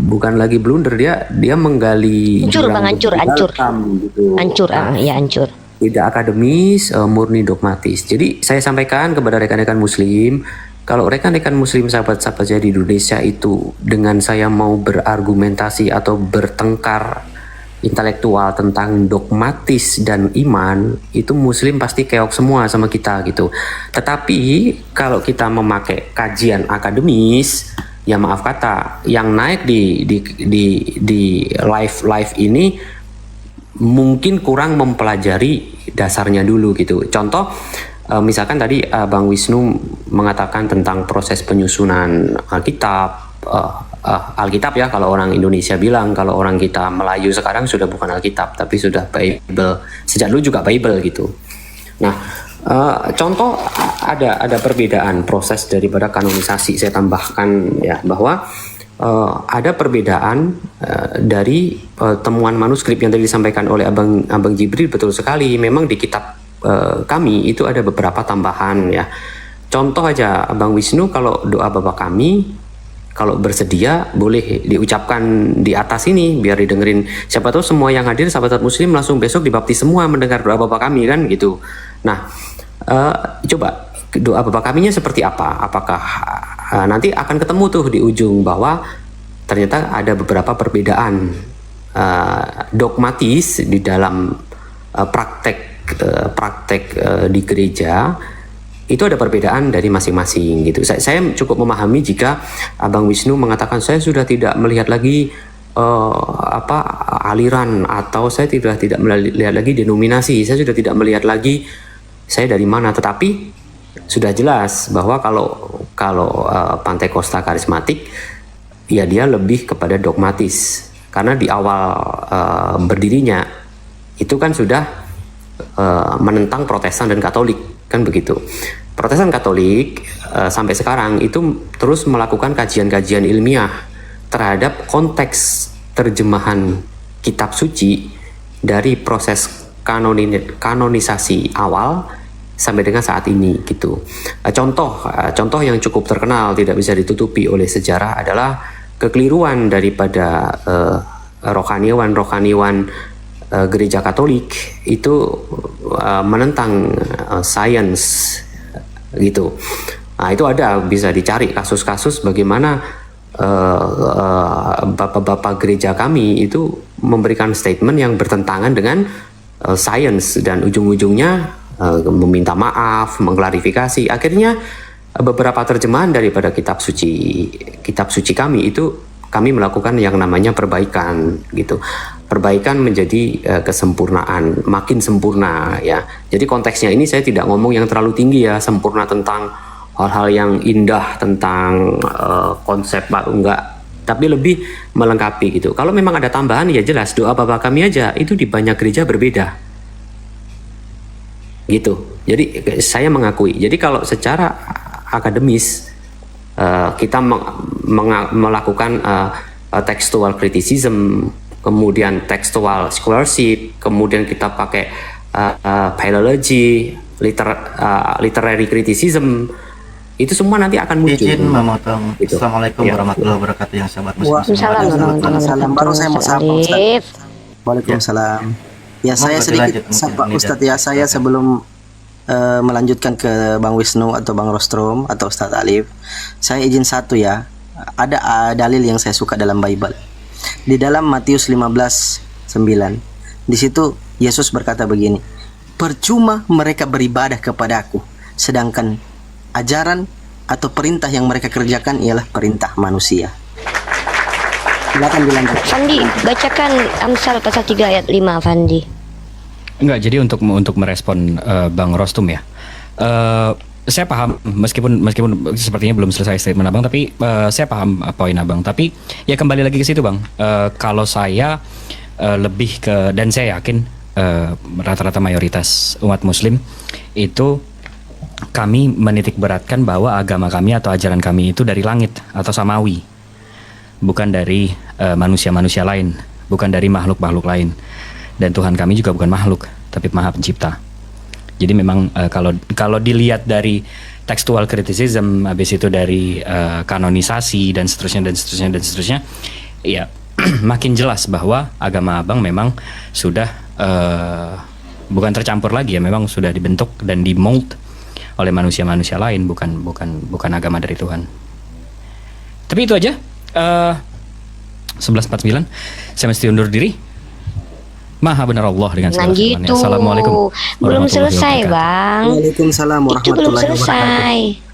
bukan lagi blunder, dia menggali Hancur jurang Bang, hancur. dalam, gitu. Hancur, ya hancur. Tidak akademis, murni dogmatis. Jadi saya sampaikan kepada rekan-rekan Muslim, kalau rekan-rekan Muslim sahabat-sahabat saya di Indonesia itu dengan saya mau berargumentasi atau bertengkar intelektual tentang dogmatis dan iman, itu Muslim pasti keok semua sama kita gitu. Tetapi kalau kita memakai kajian akademis, ya maaf kata, yang naik di live ini mungkin kurang mempelajari dasarnya dulu gitu. Contoh, misalkan tadi Bang Wisnu mengatakan tentang proses penyusunan Alkitab, Alkitab ya kalau orang Indonesia bilang, kalau orang kita Melayu sekarang sudah bukan Alkitab tapi sudah Bible, sejak dulu juga Bible gitu. Nah, contoh ada perbedaan proses daripada kanonisasi. Saya tambahkan ya bahwa ada perbedaan dari temuan manuskrip yang tadi disampaikan oleh Abang Jibril, betul sekali. Memang di kitab kami itu ada beberapa tambahan ya. Contoh aja Abang Wisnu, kalau doa Bapa kami, kalau bersedia boleh diucapkan di atas ini biar didengerin. Siapa tahu semua yang hadir sahabat Muslim langsung besok dibaptis semua mendengar doa Bapa kami kan gitu. Nah, coba doa Bapa kaminya seperti apa? Apakah nanti akan ketemu tuh di ujung bahwa ternyata ada beberapa perbedaan dogmatis di dalam praktek di gereja. Itu ada perbedaan dari masing-masing gitu. Saya cukup memahami jika Abang Wisnu mengatakan saya sudah tidak melihat lagi aliran, atau saya tidak melihat lagi denominasi, saya sudah tidak melihat lagi saya dari mana. Tetapi sudah jelas bahwa kalau Pantai Kosta karismatik ya dia lebih kepada dogmatis, karena di awal berdirinya itu kan sudah menentang Protestan dan Katolik kan begitu. Protestan Katolik sampai sekarang itu terus melakukan kajian-kajian ilmiah terhadap konteks terjemahan kitab suci dari proses kanonisasi awal sampai dengan saat ini gitu. Contoh yang cukup terkenal tidak bisa ditutupi oleh sejarah adalah kekeliruan daripada rohaniwan gereja Katolik itu menentang sains gitu. Nah, itu ada, bisa dicari kasus-kasus bagaimana bapak-bapak gereja kami itu memberikan statement yang bertentangan dengan sains dan ujung-ujungnya meminta maaf, mengklarifikasi. Akhirnya beberapa terjemahan daripada kitab suci kami itu kami melakukan yang namanya perbaikan gitu. Perbaikan menjadi kesempurnaan, makin sempurna ya. Jadi konteksnya ini saya tidak ngomong yang terlalu tinggi ya, sempurna tentang hal-hal yang indah tentang konsep baru, enggak, tapi lebih melengkapi gitu. Kalau memang ada tambahan ya jelas, doa Bapa kami aja itu di banyak gereja berbeda gitu. Jadi saya mengakui. Jadi kalau secara akademis kita melakukan textual criticism, kemudian textual scholarship, kemudian kita pakai philology, literary criticism, itu semua nanti akan muncul. Izin memotong. Gitu. Assalamualaikum Ya. warahmatullahi wabarakatuh yang sahabat muslim. Waalaikumsalam warahmatullahi Waalaikumsalam. Baru saya mau sapa wabarakatuh. Ustaz. Arif. Waalaikumsalam. Ya, saya Mohon sedikit dilanjut mungkin, sapa Nida. Ustadz ya, saya sebelum melanjutkan ke Bang Wisnu atau Bang Rostrom atau Ustadz Alif, saya izin satu ya. Ada dalil yang saya suka dalam Bible. Di dalam Matius 15:9. Di situ Yesus berkata begini, "Percuma mereka beribadah kepadaku, sedangkan ajaran atau perintah yang mereka kerjakan ialah perintah manusia." Silakan dilanjut. Fandi, bacakan Amsal pasal 3 ayat 5, Fandi. Enggak, jadi untuk merespon Bang Rostum ya. Saya paham meskipun sepertinya belum selesai statement Abang, tapi saya paham poin Abang. Tapi ya kembali lagi ke situ Bang. Kalau saya lebih ke, dan saya yakin rata-rata mayoritas umat Muslim itu, kami menitik beratkan bahwa agama kami atau ajaran kami itu dari langit atau samawi, bukan dari manusia-manusia lain, bukan dari makhluk-makhluk lain. Dan Tuhan kami juga bukan makhluk, tapi Maha Pencipta. Jadi memang kalau dilihat dari textual criticism, habis itu dari kanonisasi dan seterusnya, ya makin jelas bahwa agama Abang memang sudah bukan tercampur lagi ya, memang sudah dibentuk dan dimold oleh manusia-manusia lain, bukan agama dari Tuhan. Tapi itu aja. 11:49 saya mesti undur diri. Maha benar Allah dengan segala Nah firman-Nya. gitu. Assalamualaikum Belum warahmatullahi selesai, wabarakatuh. Bang. Waalaikumsalam Itu belum warahmatullahi wabarakatuh. selesai.